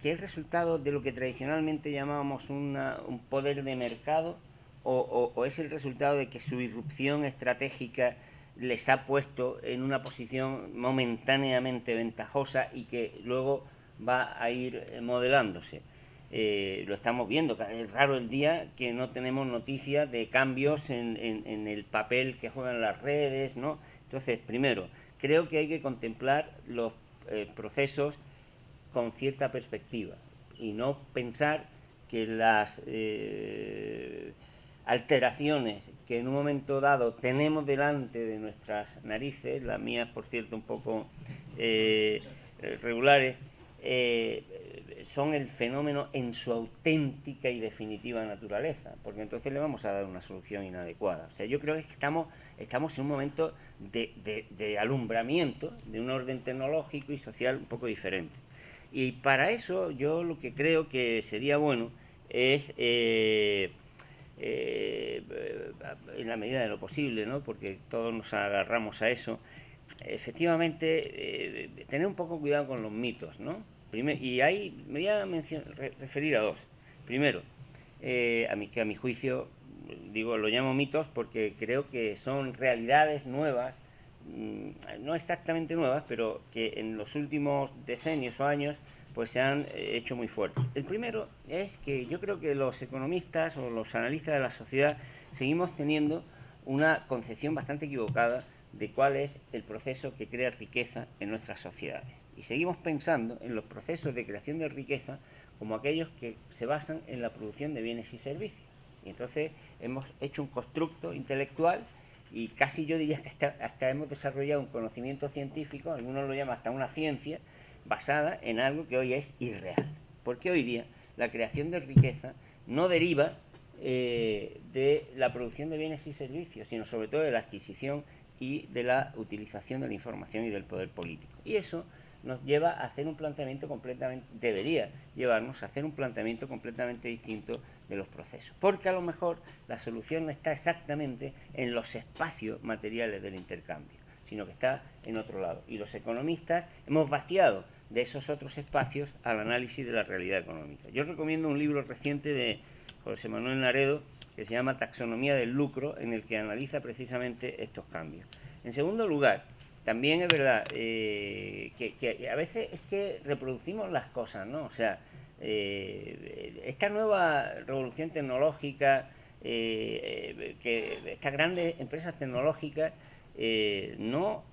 que es resultado de lo que tradicionalmente llamábamos un poder de mercado, o es el resultado de que su irrupción estratégica les ha puesto en una posición momentáneamente ventajosa y que luego va a ir modelándose. Lo estamos viendo, es raro el día que no tenemos noticias de cambios en el papel que juegan las redes, ¿no? Entonces, primero, creo que hay que contemplar los procesos con cierta perspectiva y no pensar que las alteraciones que en un momento dado tenemos delante de nuestras narices, las mías, por cierto, un poco regulares, son el fenómeno en su auténtica y definitiva naturaleza, porque entonces le vamos a dar una solución inadecuada. O sea, yo creo que estamos en un momento de alumbramiento de un orden tecnológico y social un poco diferente. Y para eso yo lo que creo que sería bueno es, en la medida de lo posible, ¿no?, porque todos nos agarramos a eso, efectivamente, tener un poco cuidado con los mitos, ¿no? Y ahí me voy a referir a dos. Primero, que a mi juicio, digo, lo llamo mitos porque creo que son realidades nuevas, no exactamente nuevas, pero que en los últimos decenios o años pues se han hecho muy fuertes. El primero es que yo creo que los economistas o los analistas de la sociedad seguimos teniendo una concepción bastante equivocada de cuál es el proceso que crea riqueza en nuestras sociedades. Y seguimos pensando en los procesos de creación de riqueza como aquellos que se basan en la producción de bienes y servicios. Y entonces hemos hecho un constructo intelectual y casi yo diría que hasta hemos desarrollado un conocimiento científico, algunos lo llaman hasta una ciencia, basada en algo que hoy es irreal. Porque hoy día la creación de riqueza no deriva de la producción de bienes y servicios, sino sobre todo de la adquisición y de la utilización de la información y del poder político. Y eso nos lleva a hacer un planteamiento debería llevarnos a hacer un planteamiento completamente distinto de los procesos. Porque a lo mejor la solución no está exactamente en los espacios materiales del intercambio, sino que está en otro lado. Y los economistas hemos vaciado de esos otros espacios al análisis de la realidad económica. Yo recomiendo un libro reciente de José Manuel Naredo que se llama Taxonomía del lucro, en el que analiza precisamente estos cambios. En segundo lugar, también es verdad que a veces es que reproducimos las cosas, ¿no? O sea, esta nueva revolución tecnológica, que estas grandes empresas tecnológicas no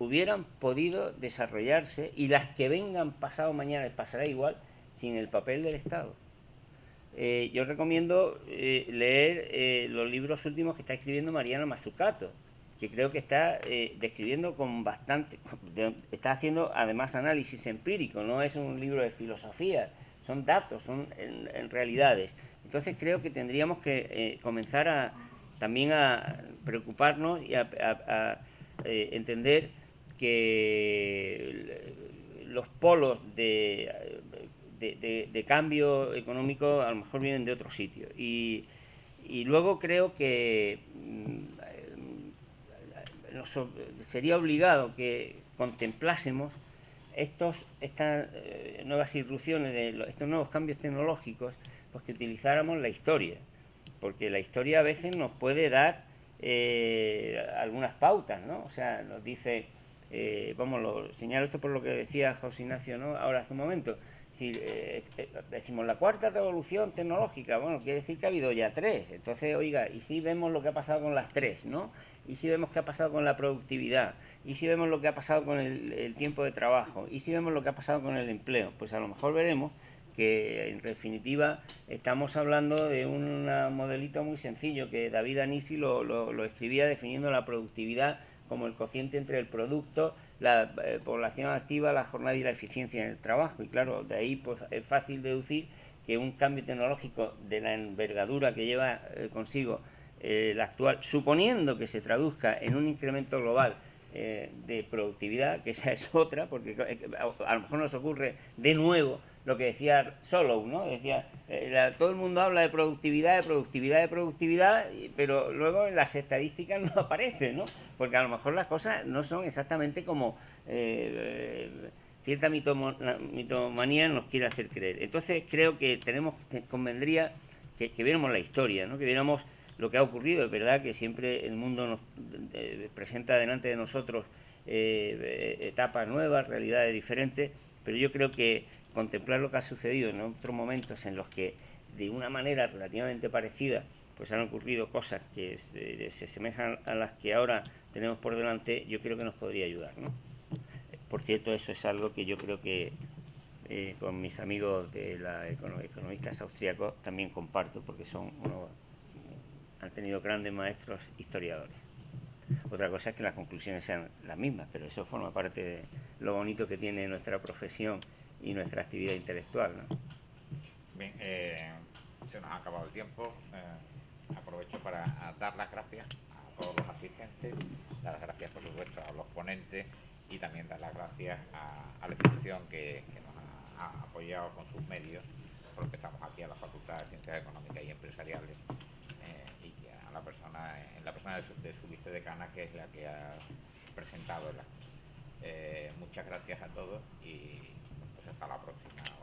hubieran podido desarrollarse, y las que vengan pasado mañana les pasará igual, sin el papel del Estado. Yo recomiendo leer los libros últimos que está escribiendo Mariano Mazzucato, que creo que está describiendo con bastante, está haciendo además análisis empírico, no es un libro de filosofía, son datos, son en realidades. Entonces creo que tendríamos que comenzar también a preocuparnos y a entender que los polos de cambio económico a lo mejor vienen de otro sitio. Y luego creo que sería obligado que contemplásemos estas nuevas irrupciones, estos nuevos cambios tecnológicos, pues que utilizáramos la historia, porque la historia a veces nos puede dar algunas pautas, ¿no? O sea, nos dice, lo señalo esto por lo que decía José Ignacio, ¿no?, ahora hace un momento. Es decir, decimos la cuarta revolución tecnológica, bueno, quiere decir que ha habido ya tres. Entonces, oiga, ¿y si vemos lo que ha pasado con las tres, ¿no? ¿Y si vemos qué ha pasado con la productividad? ¿Y si vemos lo que ha pasado con el tiempo de trabajo? ¿Y si vemos lo que ha pasado con el empleo? Pues a lo mejor veremos que, en definitiva, estamos hablando de un modelito muy sencillo que David Anisi lo escribía definiendo la productividad como el cociente entre el producto, la población activa, la jornada y la eficiencia en el trabajo. Y claro, de ahí pues es fácil deducir que un cambio tecnológico de la envergadura que lleva consigo la actual, suponiendo que se traduzca en un incremento global de productividad, que esa es otra, porque a lo mejor nos ocurre de nuevo lo que decía Solow, ¿no? Decía, todo el mundo habla de productividad, pero luego en las estadísticas no aparece, ¿no? Porque a lo mejor las cosas no son exactamente como cierta mitomanía nos quiere hacer creer. Entonces creo que convendría que viéramos la historia, ¿no? Que viéramos lo que ha ocurrido. Es verdad que siempre el mundo nos presenta delante de nosotros etapas nuevas, realidades diferentes, pero yo creo que contemplar lo que ha sucedido en otros momentos en los que de una manera relativamente parecida pues han ocurrido cosas que se asemejan a las que ahora tenemos por delante, yo creo que nos podría ayudar, ¿no? Por cierto, eso es algo que yo creo que con mis amigos de la economistas austríacos también comparto, porque han tenido grandes maestros historiadores. Otra cosa es que las conclusiones sean las mismas, pero eso forma parte de lo bonito que tiene nuestra profesión y nuestra actividad intelectual, ¿no? Bien, se nos ha acabado el tiempo. Aprovecho para dar las gracias a todos los asistentes, dar las gracias por supuesto a los ponentes y también dar las gracias a la institución que nos ha apoyado con sus medios, porque estamos aquí a la Facultad de Ciencias Económicas y Empresariales, y que en la persona de su vicedecana, que es la que ha presentado el acto. Muchas gracias a todos y pues hasta la próxima.